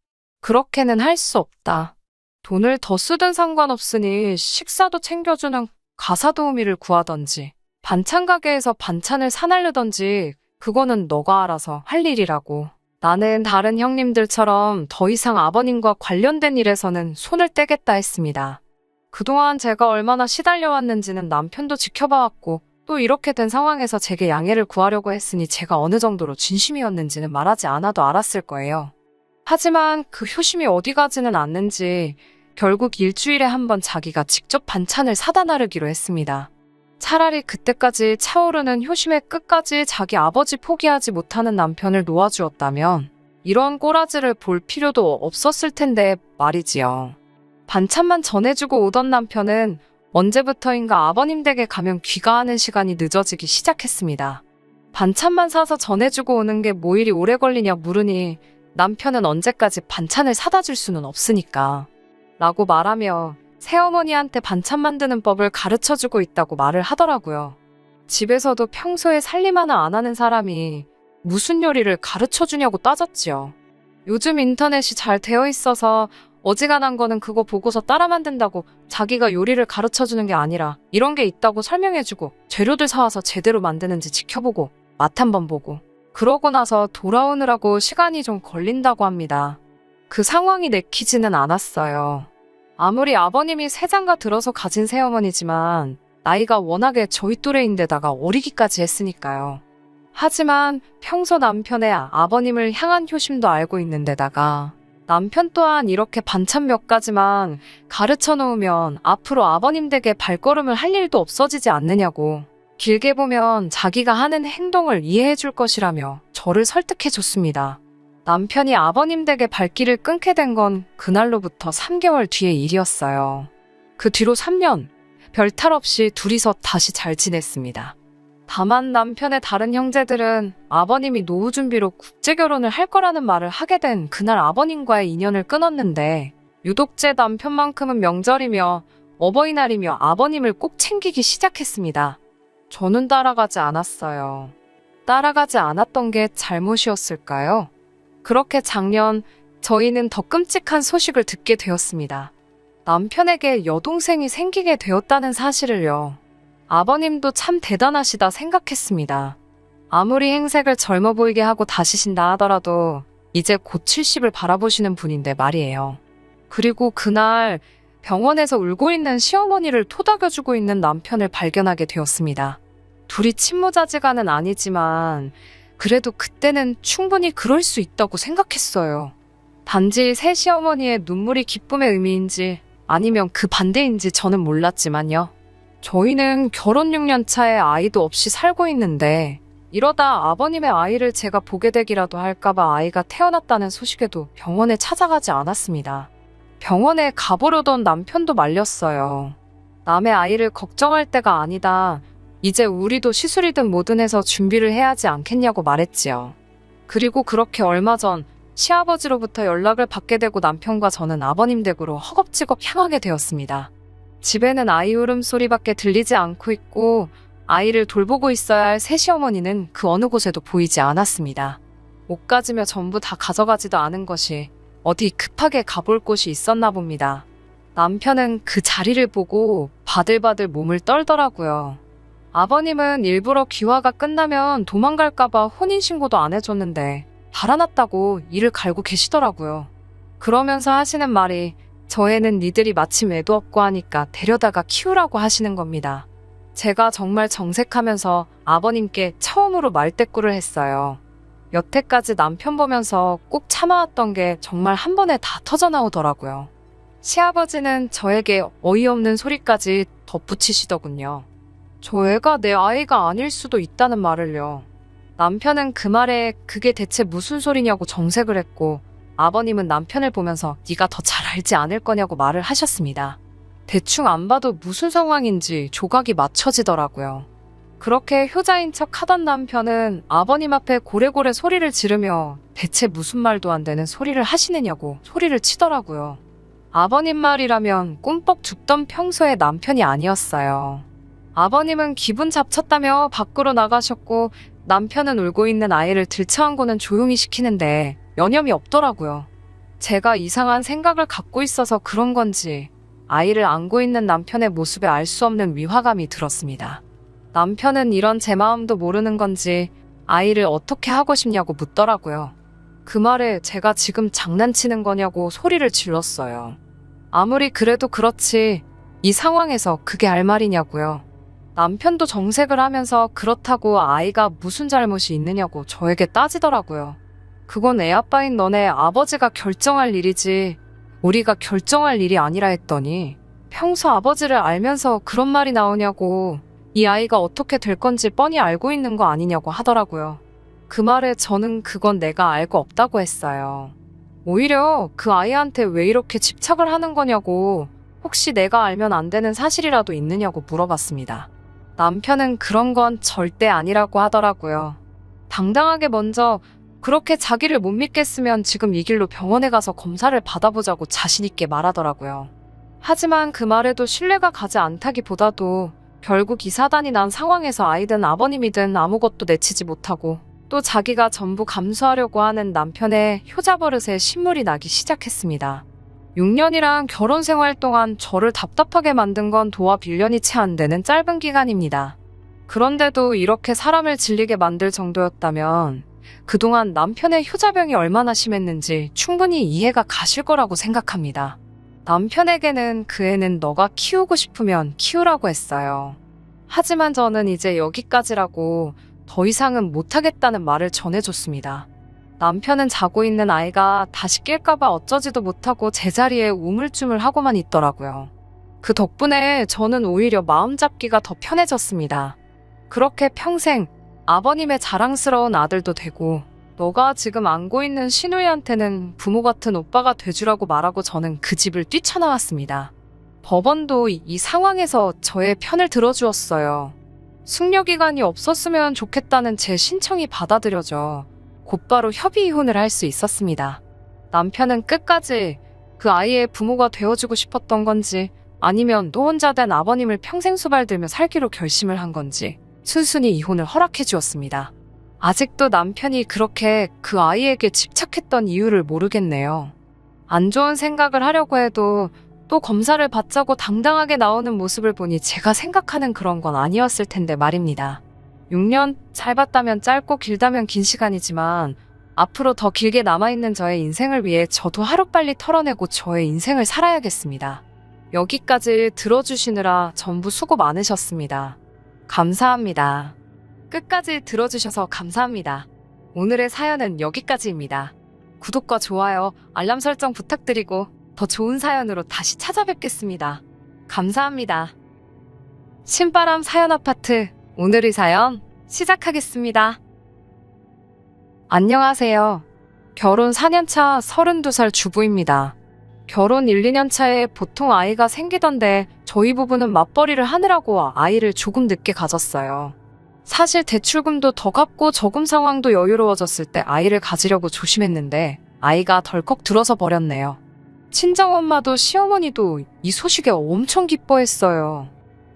그렇게는 할 수 없다. 돈을 더 쓰든 상관없으니 식사도 챙겨주는 가사도우미를 구하던지 반찬 가게에서 반찬을 사날르던지 그거는 너가 알아서 할 일이라고. 나는 다른 형님들처럼 더 이상 아버님과 관련된 일에서는 손을 떼겠다 했습니다. 그동안 제가 얼마나 시달려왔는지는 남편도 지켜봐왔고 또 이렇게 된 상황에서 제게 양해를 구하려고 했으니 제가 어느 정도로 진심이었는지는 말하지 않아도 알았을 거예요. 하지만 그 효심이 어디 가지는 않는지 결국 일주일에 한 번 자기가 직접 반찬을 사다 나르기로 했습니다. 차라리 그때까지 차오르는 효심의 끝까지 자기 아버지 포기하지 못하는 남편을 놓아주었다면 이런 꼬라지를 볼 필요도 없었을 텐데 말이지요. 반찬만 전해주고 오던 남편은 언제부터인가 아버님 댁에 가면 귀가하는 시간이 늦어지기 시작했습니다. 반찬만 사서 전해주고 오는 게 뭐 이리 오래 걸리냐 물으니 남편은 언제까지 반찬을 사다 줄 수는 없으니까 라고 말하며 새어머니한테 반찬 만드는 법을 가르쳐주고 있다고 말을 하더라고요. 집에서도 평소에 살림 하나 안 하는 사람이 무슨 요리를 가르쳐주냐고 따졌지요. 요즘 인터넷이 잘 되어 있어서 어지간한 거는 그거 보고서 따라 만든다고 자기가 요리를 가르쳐주는 게 아니라 이런 게 있다고 설명해주고 재료들 사와서 제대로 만드는지 지켜보고 맛 한번 보고 그러고 나서 돌아오느라고 시간이 좀 걸린다고 합니다. 그 상황이 내키지는 않았어요. 아무리 아버님이 세장가 들어서 가진 새어머니지만 나이가 워낙에 저희 또래인데다가 어리기까지 했으니까요. 하지만 평소 남편의 아버님을 향한 효심도 알고 있는데다가 남편 또한 이렇게 반찬 몇 가지만 가르쳐 놓으면 앞으로 아버님 댁에 발걸음을 할 일도 없어지지 않느냐고 길게 보면 자기가 하는 행동을 이해해 줄 것이라며 저를 설득해 줬습니다. 남편이 아버님 댁에 발길을 끊게 된 건 그날로부터 3개월 뒤의 일이었어요. 그 뒤로 3년, 별탈 없이 둘이서 다시 잘 지냈습니다. 다만 남편의 다른 형제들은 아버님이 노후 준비로 국제결혼을 할 거라는 말을 하게 된 그날 아버님과의 인연을 끊었는데 유독 제 남편만큼은 명절이며 어버이날이며 아버님을 꼭 챙기기 시작했습니다. 저는 따라가지 않았어요. 따라가지 않았던 게 잘못이었을까요? 그렇게 작년 저희는 더 끔찍한 소식을 듣게 되었습니다. 남편에게 여동생이 생기게 되었다는 사실을요. 아버님도 참 대단하시다 생각했습니다. 아무리 행색을 젊어 보이게 하고 다시신다 하더라도 이제 곧 70을 바라보시는 분인데 말이에요. 그리고 그날 병원에서 울고 있는 시어머니를 토닥여주고 있는 남편을 발견하게 되었습니다. 둘이 친모자지간은 아니지만 그래도 그때는 충분히 그럴 수 있다고 생각했어요. 단지 새 시어머니의 눈물이 기쁨의 의미인지 아니면 그 반대인지 저는 몰랐지만요. 저희는 결혼 6년 차에 아이도 없이 살고 있는데 이러다 아버님의 아이를 제가 보게 되기라도 할까봐 아이가 태어났다는 소식에도 병원에 찾아가지 않았습니다. 병원에 가보려던 남편도 말렸어요. 남의 아이를 걱정할 때가 아니다. 이제 우리도 시술이든 뭐든 해서 준비를 해야 하지 않겠냐고 말했지요. 그리고 그렇게 얼마 전 시아버지로부터 연락을 받게 되고 남편과 저는 아버님 댁으로 허겁지겁 향하게 되었습니다. 집에는 아이 울음소리밖에 들리지 않고 있고 아이를 돌보고 있어야 할 새시어머니는 그 어느 곳에도 보이지 않았습니다. 옷가지며 전부 다 가져가지도 않은 것이 어디 급하게 가볼 곳이 있었나 봅니다. 남편은 그 자리를 보고 바들바들 몸을 떨더라고요. 아버님은 일부러 귀화가 끝나면 도망갈까봐 혼인신고도 안 해줬는데 달아났다고 이를 갈고 계시더라고요. 그러면서 하시는 말이 저 애는 니들이 마침 애도 없고 하니까 데려다가 키우라고 하시는 겁니다. 제가 정말 정색하면서 아버님께 처음으로 말대꾸를 했어요. 여태까지 남편 보면서 꼭 참아왔던 게 정말 한 번에 다 터져나오더라고요. 시아버지는 저에게 어이없는 소리까지 덧붙이시더군요. 저 애가 내 아이가 아닐 수도 있다는 말을요. 남편은 그 말에 그게 대체 무슨 소리냐고 정색을 했고 아버님은 남편을 보면서 네가 더 잘 알지 않을 거냐고 말을 하셨습니다. 대충 안 봐도 무슨 상황인지 조각이 맞춰지더라고요. 그렇게 효자인 척 하던 남편은 아버님 앞에 고래고래 소리를 지르며 대체 무슨 말도 안 되는 소리를 하시느냐고 소리를 치더라고요. 아버님 말이라면 꿈뻑 죽던 평소의 남편이 아니었어요. 아버님은 기분 잡쳤다며 밖으로 나가셨고 남편은 울고 있는 아이를 들쳐안고는 조용히 시키는데 여념이 없더라고요. 제가 이상한 생각을 갖고 있어서 그런 건지 아이를 안고 있는 남편의 모습에 알 수 없는 위화감이 들었습니다. 남편은 이런 제 마음도 모르는 건지 아이를 어떻게 하고 싶냐고 묻더라고요. 그 말에 제가 지금 장난치는 거냐고 소리를 질렀어요. 아무리 그래도 그렇지 이 상황에서 그게 할 말이냐고요. 남편도 정색을 하면서 그렇다고 아이가 무슨 잘못이 있느냐고 저에게 따지더라고요. 그건 애 아빠인 너네 아버지가 결정할 일이지 우리가 결정할 일이 아니라 했더니 평소 아버지를 알면서 그런 말이 나오냐고 이 아이가 어떻게 될 건지 뻔히 알고 있는 거 아니냐고 하더라고요. 그 말에 저는 그건 내가 알고 없다고 했어요. 오히려 그 아이한테 왜 이렇게 집착을 하는 거냐고 혹시 내가 알면 안 되는 사실이라도 있느냐고 물어봤습니다. 남편은 그런 건 절대 아니라고 하더라고요. 당당하게 먼저 그렇게 자기를 못 믿겠으면 지금 이 길로 병원에 가서 검사를 받아보자고 자신있게 말하더라고요. 하지만 그 말에도 신뢰가 가지 않다기보다도 결국 이 사단이 난 상황에서 아이든 아버님이든 아무것도 내치지 못하고 또 자기가 전부 감수하려고 하는 남편의 효자 버릇에 신물이 나기 시작했습니다. 6년이란 결혼 생활 동안 저를 답답하게 만든 건 도합 1년이 채 안 되는 짧은 기간입니다. 그런데도 이렇게 사람을 질리게 만들 정도였다면 그동안 남편의 효자병이 얼마나 심했는지 충분히 이해가 가실 거라고 생각합니다. 남편에게는 그 애는 너가 키우고 싶으면 키우라고 했어요. 하지만 저는 이제 여기까지라고 더 이상은 못하겠다는 말을 전해줬습니다. 남편은 자고 있는 아이가 다시 깰까봐 어쩌지도 못하고 제자리에 우물쭈물 하고만 있더라고요. 그 덕분에 저는 오히려 마음 잡기가 더 편해졌습니다. 그렇게 평생 아버님의 자랑스러운 아들도 되고 너가 지금 안고 있는 시누이한테는 부모 같은 오빠가 돼주라고 말하고 저는 그 집을 뛰쳐나왔습니다. 법원도 이 상황에서 저의 편을 들어주었어요. 숙려기간이 없었으면 좋겠다는 제 신청이 받아들여져 곧바로 협의 이혼을 할 수 있었습니다. 남편은 끝까지 그 아이의 부모가 되어주고 싶었던 건지 아니면 또 혼자 된 아버님을 평생 수발들며 살기로 결심을 한 건지 순순히 이혼을 허락해 주었습니다. 아직도 남편이 그렇게 그 아이에게 집착했던 이유를 모르겠네요. 안 좋은 생각을 하려고 해도 또 검사를 받자고 당당하게 나오는 모습을 보니 제가 생각하는 그런 건 아니었을 텐데 말입니다. 6년 짧았다면 짧고 길다면 긴 시간이지만 앞으로 더 길게 남아있는 저의 인생을 위해 저도 하루빨리 털어내고 저의 인생을 살아야겠습니다. 여기까지 들어주시느라 전부 수고 많으셨습니다. 감사합니다. 끝까지 들어주셔서 감사합니다. 오늘의 사연은 여기까지입니다. 구독과 좋아요, 알람 설정 부탁드리고 더 좋은 사연으로 다시 찾아뵙겠습니다. 감사합니다. 신바람 사연 아파트, 오늘의 사연 시작하겠습니다. 안녕하세요. 결혼 4년차 32살 주부입니다. 결혼 1, 2년 차에 보통 아이가 생기던데 저희 부부는 맞벌이를 하느라고 아이를 조금 늦게 가졌어요. 사실 대출금도 더 갚고 저금 상황도 여유로워졌을 때 아이를 가지려고 조심했는데 아이가 덜컥 들어서 버렸네요. 친정엄마도 시어머니도 이 소식에 엄청 기뻐했어요.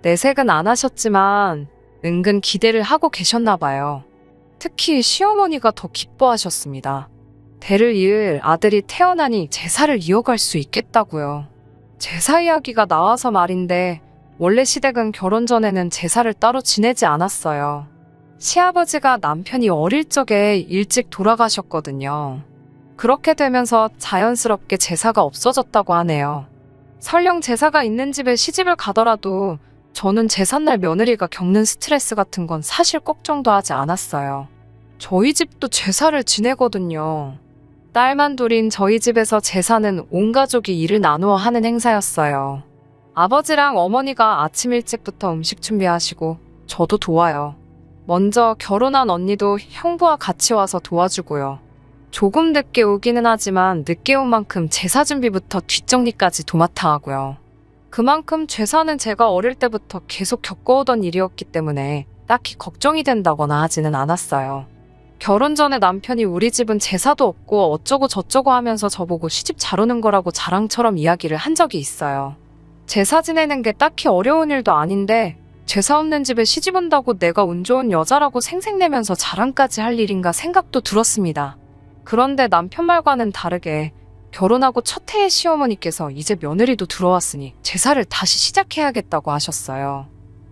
내색은 안 하셨지만 은근 기대를 하고 계셨나 봐요. 특히 시어머니가 더 기뻐하셨습니다. 대를 이을 아들이 태어나니 제사를 이어갈 수 있겠다고요. 제사 이야기가 나와서 말인데 원래 시댁은 결혼 전에는 제사를 따로 지내지 않았어요. 시아버지가 남편이 어릴 적에 일찍 돌아가셨거든요. 그렇게 되면서 자연스럽게 제사가 없어졌다고 하네요. 설령 제사가 있는 집에 시집을 가더라도 저는 제삿날 며느리가 겪는 스트레스 같은 건 사실 걱정도 하지 않았어요. 저희 집도 제사를 지내거든요. 딸만 둘인 저희 집에서 제사는 온 가족이 일을 나누어 하는 행사였어요. 아버지랑 어머니가 아침 일찍부터 음식 준비하시고 저도 도와요. 먼저 결혼한 언니도 형부와 같이 와서 도와주고요. 조금 늦게 오기는 하지만 늦게 온 만큼 제사 준비부터 뒷정리까지 도맡아 하고요. 그만큼 제사는 제가 어릴 때부터 계속 겪어오던 일이었기 때문에 딱히 걱정이 된다거나 하지는 않았어요. 결혼 전에 남편이 우리 집은 제사도 없고 어쩌고 저쩌고 하면서 저보고 시집 잘 오는 거라고 자랑처럼 이야기를 한 적이 있어요. 제사 지내는 게 딱히 어려운 일도 아닌데 제사 없는 집에 시집 온다고 내가 운 좋은 여자라고 생색내면서 자랑까지 할 일인가 생각도 들었습니다. 그런데 남편 말과는 다르게 결혼하고 첫 해에 시어머니께서 이제 며느리도 들어왔으니 제사를 다시 시작해야겠다고 하셨어요.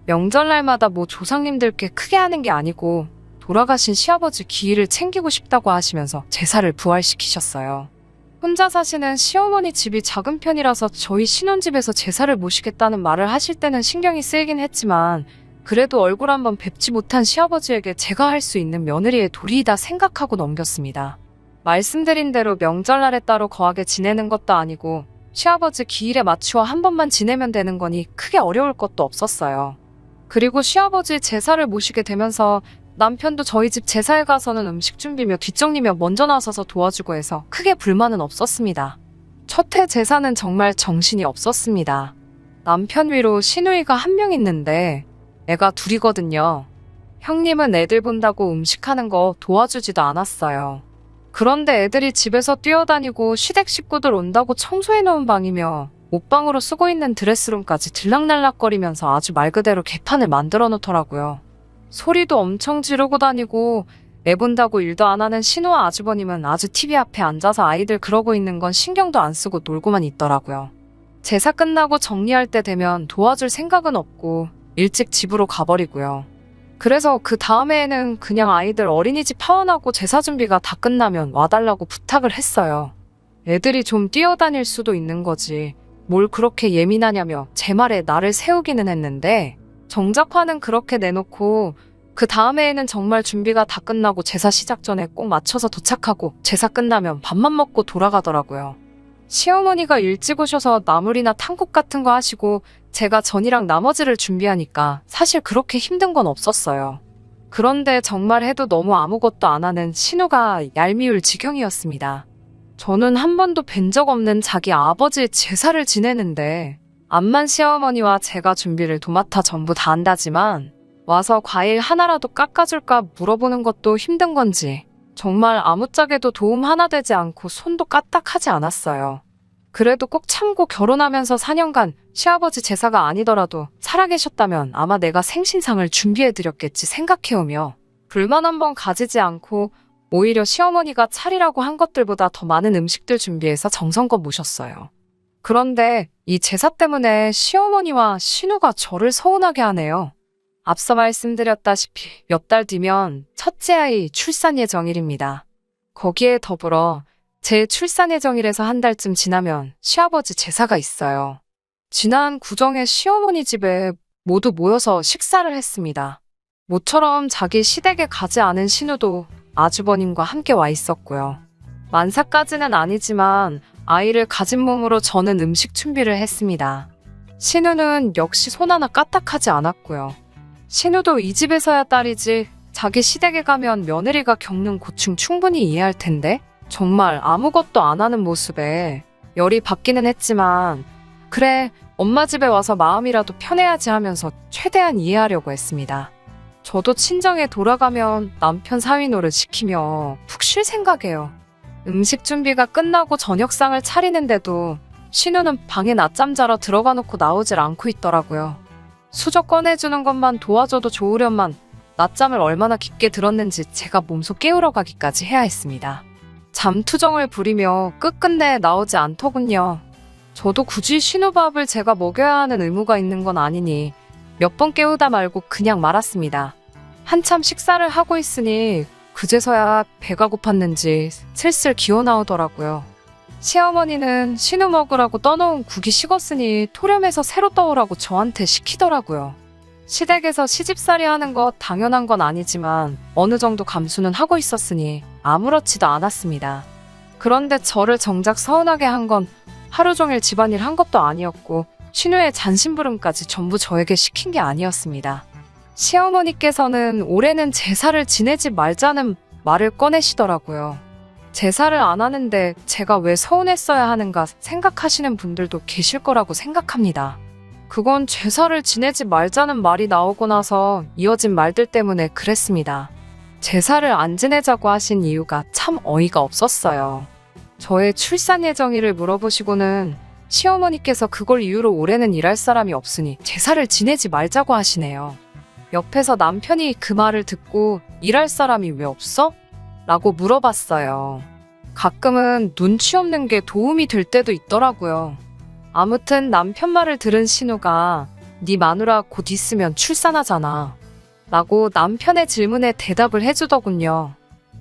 명절날마다 뭐 조상님들께 크게 하는 게 아니고 돌아가신 시아버지 기일을 챙기고 싶다고 하시면서 제사를 부활시키셨어요. 혼자 사시는 시어머니 집이 작은 편이라서 저희 신혼집에서 제사를 모시겠다는 말을 하실 때는 신경이 쓰이긴 했지만 그래도 얼굴 한번 뵙지 못한 시아버지에게 제가 할 수 있는 며느리의 도리이다 생각하고 넘겼습니다. 말씀드린 대로 명절날에 따로 거하게 지내는 것도 아니고 시아버지 기일에 맞추어 한 번만 지내면 되는 거니 크게 어려울 것도 없었어요. 그리고 시아버지 제사를 모시게 되면서 남편도 저희 집 제사에 가서는 음식 준비며 뒷정리며 먼저 나서서 도와주고 해서 크게 불만은 없었습니다. 첫 해 제사는 정말 정신이 없었습니다. 남편 위로 시누이가 한 명 있는데 애가 둘이거든요. 형님은 애들 본다고 음식하는 거 도와주지도 않았어요. 그런데 애들이 집에서 뛰어다니고 시댁 식구들 온다고 청소해놓은 방이며 옷방으로 쓰고 있는 드레스룸까지 들락날락거리면서 아주 말 그대로 개판을 만들어 놓더라고요. 소리도 엄청 지르고 다니고 애 본다고 일도 안 하는 신우와 아주버님은 아주 TV 앞에 앉아서 아이들 그러고 있는 건 신경도 안 쓰고 놀고만 있더라고요. 제사 끝나고 정리할 때 되면 도와줄 생각은 없고 일찍 집으로 가버리고요. 그래서 그 다음 해에는 그냥 아이들 어린이집 파원하고 제사 준비가 다 끝나면 와달라고 부탁을 했어요. 애들이 좀 뛰어다닐 수도 있는 거지 뭘 그렇게 예민하냐며 제 말에 나를 세우기는 했는데 정작 화는 그렇게 내놓고 그 다음 해에는 정말 준비가 다 끝나고 제사 시작 전에 꼭 맞춰서 도착하고 제사 끝나면 밥만 먹고 돌아가더라고요. 시어머니가 일찍 오셔서 나물이나 탕국 같은 거 하시고 제가 전이랑 나머지를 준비하니까 사실 그렇게 힘든 건 없었어요. 그런데 정말 해도 너무 아무것도 안 하는 신우가 얄미울 지경이었습니다. 저는 한 번도 뵌 적 없는 자기 아버지의 제사를 지내는데 암만 시어머니와 제가 준비를 도맡아 전부 다 한다지만 와서 과일 하나라도 깎아줄까 물어보는 것도 힘든 건지 정말 아무짝에도 도움 하나 되지 않고 손도 까딱하지 않았어요. 그래도 꼭 참고 결혼하면서 4년간 시아버지 제사가 아니더라도 살아계셨다면 아마 내가 생신상을 준비해드렸겠지 생각해오며 불만 한 번 가지지 않고 오히려 시어머니가 차리라고 한 것들보다 더 많은 음식들 준비해서 정성껏 모셨어요. 그런데 이 제사 때문에 시어머니와 신우가 저를 서운하게 하네요. 앞서 말씀드렸다시피 몇 달 뒤면 첫째 아이 출산 예정일입니다. 거기에 더불어 제 출산 예정일에서 한 달쯤 지나면 시아버지 제사가 있어요. 지난 구정에 시어머니 집에 모두 모여서 식사를 했습니다. 모처럼 자기 시댁에 가지 않은 신우도 아주버님과 함께 와 있었고요. 만사까지는 아니지만 아이를 가진 몸으로 저는 음식 준비를 했습니다. 신우는 역시 손 하나 까딱하지 않았고요. 신우도 이 집에서야 딸이지 자기 시댁에 가면 며느리가 겪는 고충 충분히 이해할 텐데 정말 아무것도 안 하는 모습에 열이 받기는 했지만 그래 엄마 집에 와서 마음이라도 편해야지 하면서 최대한 이해하려고 했습니다. 저도 친정에 돌아가면 남편 사위 노릇 시키며 푹 쉴 생각이에요. 음식 준비가 끝나고 저녁상을 차리는데도 신우는 방에 낮잠 자러 들어가 놓고 나오질 않고 있더라고요. 수저 꺼내주는 것만 도와줘도 좋으련만 낮잠을 얼마나 깊게 들었는지 제가 몸소 깨우러 가기까지 해야 했습니다. 잠투정을 부리며 끝끝내 나오지 않더군요. 저도 굳이 신우밥을 제가 먹여야 하는 의무가 있는 건 아니니 몇 번 깨우다 말고 그냥 말았습니다. 한참 식사를 하고 있으니 그제서야 배가 고팠는지 슬슬 기어 나오더라고요. 시어머니는 신우 먹으라고 떠놓은 국이 식었으니 토렴해서 새로 떠오라고 저한테 시키더라고요. 시댁에서 시집살이 하는 것 당연한 건 아니지만 어느 정도 감수는 하고 있었으니 아무렇지도 않았습니다. 그런데 저를 정작 서운하게 한 건 하루 종일 집안일 한 것도 아니었고 신우의 잔심부름까지 전부 저에게 시킨 게 아니었습니다. 시어머니께서는 올해는 제사를 지내지 말자는 말을 꺼내시더라고요. 제사를 안 하는데 제가 왜 서운했어야 하는가 생각하시는 분들도 계실 거라고 생각합니다. 그건 제사를 지내지 말자는 말이 나오고 나서 이어진 말들 때문에 그랬습니다. 제사를 안 지내자고 하신 이유가 참 어이가 없었어요. 저의 출산 예정일을 물어보시고는 시어머니께서 그걸 이유로 올해는 일할 사람이 없으니 제사를 지내지 말자고 하시네요. 옆에서 남편이 그 말을 듣고 일할 사람이 왜 없어? 라고 물어봤어요. 가끔은 눈치 없는 게 도움이 될 때도 있더라고요. 아무튼 남편 말을 들은 신우가 네 마누라 곧 있으면 출산하잖아 라고 남편의 질문에 대답을 해주더군요.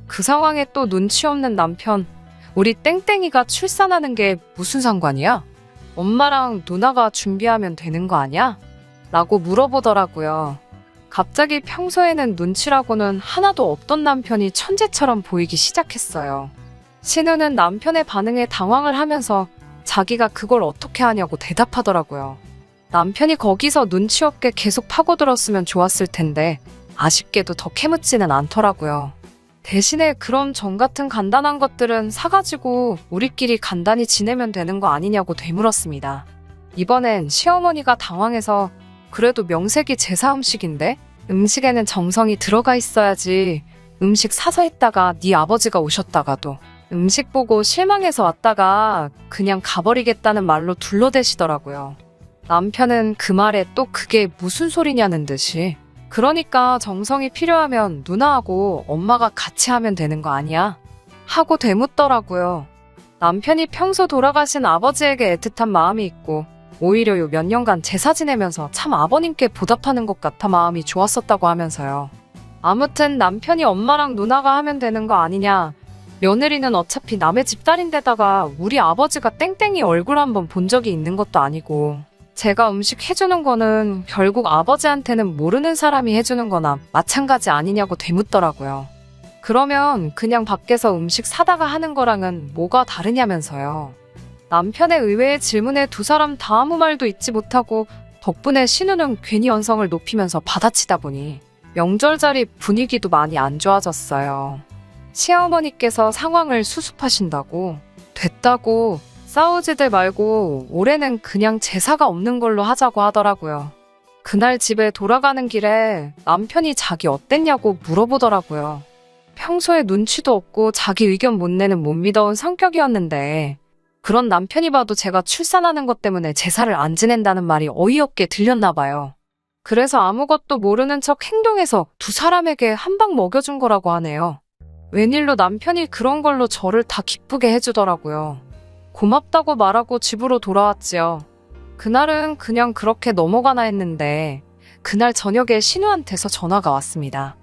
그 상황에 또 눈치 없는 남편, 우리 땡땡이가 출산하는 게 무슨 상관이야? 엄마랑 누나가 준비하면 되는 거 아니야? 라고 물어보더라고요. 갑자기 평소에는 눈치라고는 하나도 없던 남편이 천재처럼 보이기 시작했어요. 신우는 남편의 반응에 당황을 하면서 자기가 그걸 어떻게 하냐고 대답하더라고요. 남편이 거기서 눈치 없게 계속 파고들었으면 좋았을 텐데 아쉽게도 더 캐묻지는 않더라고요. 대신에 그런 정 같은 간단한 것들은 사가지고 우리끼리 간단히 지내면 되는 거 아니냐고 되물었습니다. 이번엔 시어머니가 당황해서 그래도 명색이 제사 음식인데 음식에는 정성이 들어가 있어야지 음식 사서 했다가 네 아버지가 오셨다가도 음식 보고 실망해서 왔다가 그냥 가버리겠다는 말로 둘러대시더라고요. 남편은 그 말에 또 그게 무슨 소리냐는 듯이 그러니까 정성이 필요하면 누나하고 엄마가 같이 하면 되는 거 아니야? 하고 되묻더라고요. 남편이 평소 돌아가신 아버지에게 애틋한 마음이 있고 오히려 요 몇 년간 제사 지내면서 참 아버님께 보답하는 것 같아 마음이 좋았었다고 하면서요. 아무튼 남편이 엄마랑 누나가 하면 되는 거 아니냐. 며느리는 어차피 남의 집 딸인데다가 우리 아버지가 땡땡이 얼굴 한번 본 적이 있는 것도 아니고 제가 음식 해주는 거는 결국 아버지한테는 모르는 사람이 해주는 거나 마찬가지 아니냐고 되묻더라고요. 그러면 그냥 밖에서 음식 사다가 하는 거랑은 뭐가 다르냐면서요. 남편의 의외의 질문에 두 사람 다 아무 말도 잊지 못하고 덕분에 신우는 괜히 언성을 높이면서 받아치다 보니 명절자리 분위기도 많이 안 좋아졌어요. 시어머니께서 상황을 수습하신다고 됐다고 싸우지들 말고 올해는 그냥 제사가 없는 걸로 하자고 하더라고요. 그날 집에 돌아가는 길에 남편이 자기 어땠냐고 물어보더라고요. 평소에 눈치도 없고 자기 의견 못 내는 못 믿어온 성격이었는데 그런 남편이 봐도 제가 출산하는 것 때문에 제사를 안 지낸다는 말이 어이없게 들렸나 봐요. 그래서 아무것도 모르는 척 행동해서 두 사람에게 한 방 먹여준 거라고 하네요. 웬일로 남편이 그런 걸로 저를 다 기쁘게 해주더라고요. 고맙다고 말하고 집으로 돌아왔지요. 그날은 그냥 그렇게 넘어가나 했는데 그날 저녁에 신우한테서 전화가 왔습니다.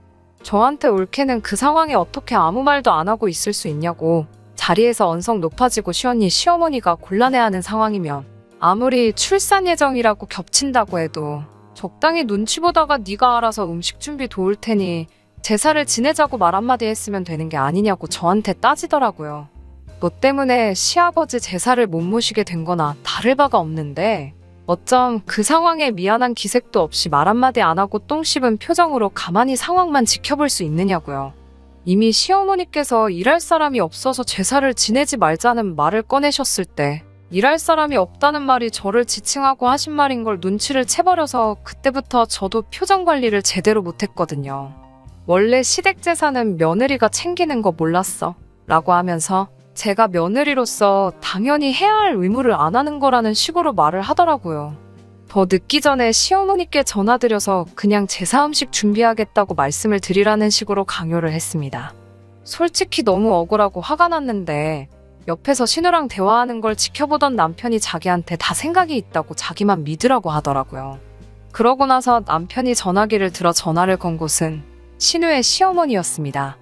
저한테 올케는 그 상황에 어떻게 아무 말도 안 하고 있을 수 있냐고, 자리에서 언성 높아지고 시언니 시어머니가 곤란해하는 상황이면 아무리 출산 예정이라고 겹친다고 해도 적당히 눈치 보다가 네가 알아서 음식 준비 도울 테니 제사를 지내자고 말 한마디 했으면 되는 게 아니냐고 저한테 따지더라고요. 너 때문에 시아버지 제사를 못 모시게 된 거나 다를 바가 없는데 어쩜 그 상황에 미안한 기색도 없이 말 한마디 안 하고 똥 씹은 표정으로 가만히 상황만 지켜볼 수 있느냐고요. 이미 시어머니께서 일할 사람이 없어서 제사를 지내지 말자는 말을 꺼내셨을 때 일할 사람이 없다는 말이 저를 지칭하고 하신 말인 걸 눈치를 채버려서 그때부터 저도 표정 관리를 제대로 못했거든요. 원래 시댁 제사는 며느리가 챙기는 거 몰랐어 라고 하면서 제가 며느리로서 당연히 해야 할 의무를 안 하는 거라는 식으로 말을 하더라고요. 더 늦기 전에 시어머니께 전화드려서 그냥 제사 음식 준비하겠다고 말씀을 드리라는 식으로 강요를 했습니다. 솔직히 너무 억울하고 화가 났는데 옆에서 신우랑 대화하는 걸 지켜보던 남편이 자기한테 다 생각이 있다고 자기만 믿으라고 하더라고요. 그러고 나서 남편이 전화기를 들어 전화를 건 곳은 신우의 시어머니였습니다.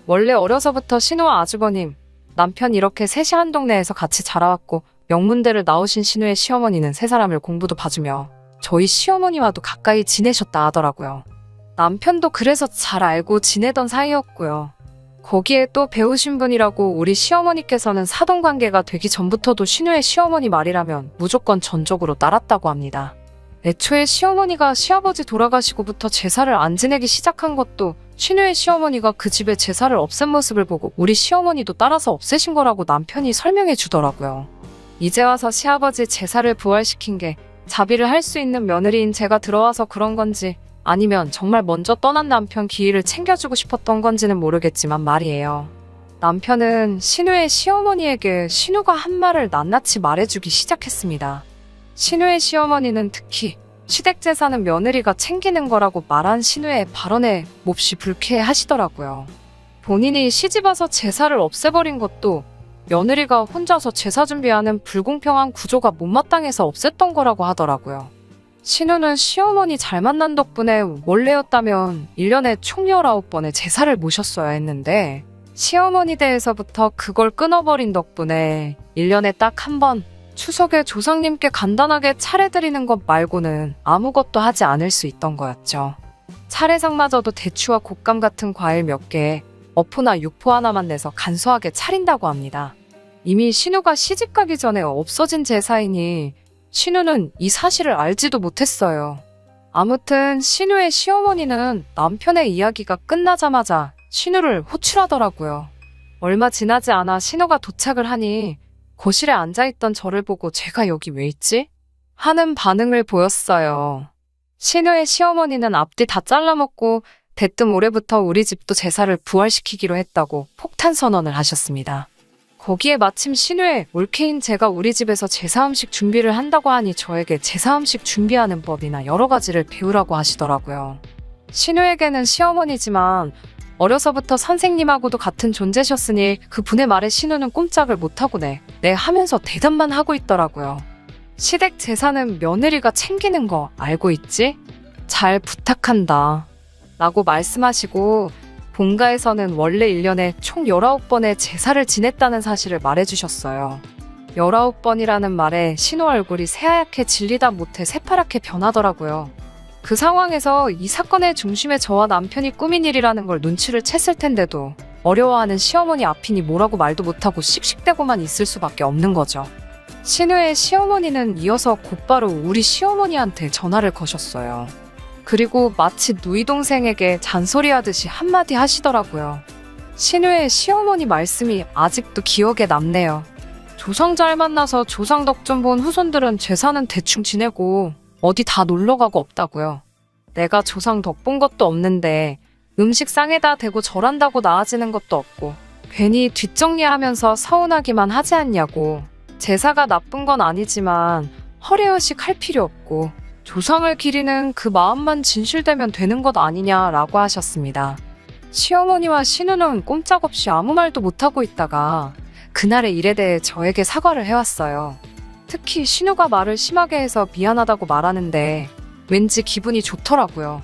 원래 어려서부터 신우와 아주버님, 남편 이렇게 셋이 한 동네에서 같이 자라왔고 명문대를 나오신 신우의 시어머니는 세 사람을 공부도 봐주며 저희 시어머니와도 가까이 지내셨다 하더라고요. 남편도 그래서 잘 알고 지내던 사이였고요. 거기에 또 배우신 분이라고 우리 시어머니께서는 사돈관계가 되기 전부터도 신우의 시어머니 말이라면 무조건 전적으로 따랐다고 합니다. 애초에 시어머니가 시아버지 돌아가시고부터 제사를 안 지내기 시작한 것도 신우의 시어머니가 그 집에 제사를 없앤 모습을 보고 우리 시어머니도 따라서 없애신 거라고 남편이 설명해 주더라고요. 이제 와서 시아버지 제사를 부활시킨 게 자비를 할 수 있는 며느리인 제가 들어와서 그런 건지 아니면 정말 먼저 떠난 남편 기일을 챙겨주고 싶었던 건지는 모르겠지만 말이에요. 남편은 신우의 시어머니에게 신우가 한 말을 낱낱이 말해주기 시작했습니다. 신우의 시어머니는 특히 시댁 제사는 며느리가 챙기는 거라고 말한 신우의 발언에 몹시 불쾌해하시더라고요. 본인이 시집와서 제사를 없애버린 것도 며느리가 혼자서 제사 준비하는 불공평한 구조가 못마땅해서 없앴던 거라고 하더라고요. 신우는 시어머니 잘 만난 덕분에 원래였다면 1년에 총 19번의 제사를 모셨어야 했는데 시어머니 댁에서부터 그걸 끊어버린 덕분에 1년에 딱 한 번 추석에 조상님께 간단하게 차례드리는 것 말고는 아무것도 하지 않을 수 있던 거였죠. 차례상마저도 대추와 곶감 같은 과일 몇 개에 어포나 육포 하나만 내서 간소하게 차린다고 합니다. 이미 신우가 시집가기 전에 없어진 제사이니 신우는 이 사실을 알지도 못했어요. 아무튼 신우의 시어머니는 남편의 이야기가 끝나자마자 신우를 호출하더라고요. 얼마 지나지 않아 신우가 도착을 하니 거실에 앉아있던 저를 보고 제가 여기 왜 있지? 하는 반응을 보였어요. 신우의 시어머니는 앞뒤 다 잘라먹고 대뜸 올해부터 우리 집도 제사를 부활시키기로 했다고 폭탄 선언을 하셨습니다. 거기에 마침 신우의 올케인 제가 우리 집에서 제사 음식 준비를 한다고 하니 저에게 제사 음식 준비하는 법이나 여러 가지를 배우라고 하시더라고요. 신우에게는 시어머니지만 어려서부터 선생님하고도 같은 존재셨으니 그분의 말에 신우는 꼼짝을 못하고 네 하면서 대답만 하고 있더라고요. 시댁 제사는 며느리가 챙기는 거 알고 있지? 잘 부탁한다 라고 말씀하시고 본가에서는 원래 1년에 총 19번의 제사를 지냈다는 사실을 말해주셨어요. 19번이라는 말에 신우 얼굴이 새하얗게 질리다 못해 새파랗게 변하더라고요. 그 상황에서 이 사건의 중심에 저와 남편이 꾸민 일이라는 걸 눈치를 챘을 텐데도 어려워하는 시어머니 앞이니 뭐라고 말도 못하고 씩씩대고만 있을 수밖에 없는 거죠. 신우의 시어머니는 이어서 곧바로 우리 시어머니한테 전화를 거셨어요. 그리고 마치 누이 동생에게 잔소리하듯이 한마디 하시더라고요. 신우의 시어머니 말씀이 아직도 기억에 남네요. 조상 잘 만나서 조상 덕 좀 본 후손들은 제사는 대충 지내고 어디 다 놀러가고 없다고요. 내가 조상 덕 본 것도 없는데 음식 상에다 대고 절한다고 나아지는 것도 없고 괜히 뒷정리하면서 서운하기만 하지 않냐고 제사가 나쁜 건 아니지만 허례허식 할 필요 없고 조상을 기리는 그 마음만 진실되면 되는 것 아니냐라고 하셨습니다. 시어머니와 신우는 꼼짝없이 아무 말도 못하고 있다가 그날의 일에 대해 저에게 사과를 해왔어요. 특히 신우가 말을 심하게 해서 미안하다고 말하는데 왠지 기분이 좋더라고요.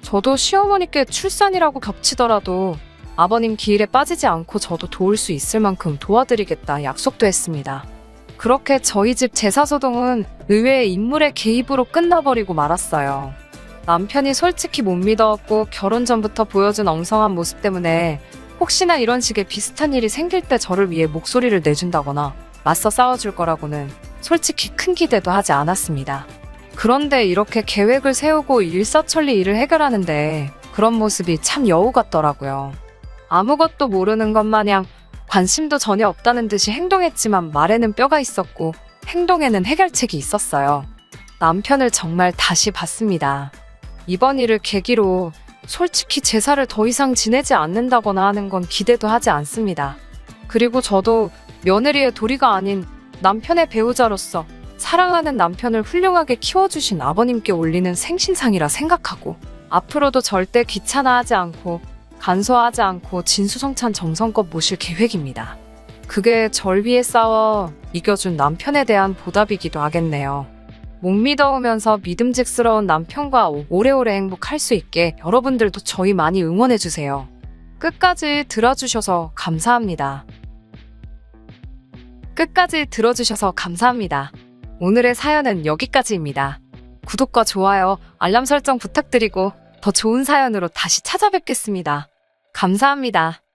저도 시어머니께 출산이라고 겹치더라도 아버님 기일에 빠지지 않고 저도 도울 수 있을 만큼 도와드리겠다 약속도 했습니다. 그렇게 저희 집 제사소동은 의외의 인물의 개입으로 끝나버리고 말았어요. 남편이 솔직히 못 믿어왔고 결혼 전부터 보여준 엉성한 모습 때문에 혹시나 이런 식의 비슷한 일이 생길 때 저를 위해 목소리를 내준다거나 맞서 싸워줄 거라고는 솔직히 큰 기대도 하지 않았습니다. 그런데 이렇게 계획을 세우고 일사천리 일을 해결하는데 그런 모습이 참 여우 같더라고요. 아무것도 모르는 것 마냥 관심도 전혀 없다는 듯이 행동했지만 말에는 뼈가 있었고 행동에는 해결책이 있었어요. 남편을 정말 다시 봤습니다. 이번 일을 계기로 솔직히 제사를 더 이상 지내지 않는다거나 하는 건 기대도 하지 않습니다. 그리고 저도 며느리의 도리가 아닌 남편의 배우자로서 사랑하는 남편을 훌륭하게 키워주신 아버님께 올리는 생신상이라 생각하고 앞으로도 절대 귀찮아하지 않고 간소화하지 않고 진수성찬 정성껏 모실 계획입니다. 그게 절 위해 싸워 이겨준 남편에 대한 보답이기도 하겠네요. 못 믿어오면서 믿음직스러운 남편과 오래오래 행복할 수 있게 여러분들도 저희 많이 응원해주세요. 끝까지 들어주셔서 감사합니다. 끝까지 들어주셔서 감사합니다. 오늘의 사연은 여기까지입니다. 구독과 좋아요, 알람 설정 부탁드리고 더 좋은 사연으로 다시 찾아뵙겠습니다. 감사합니다.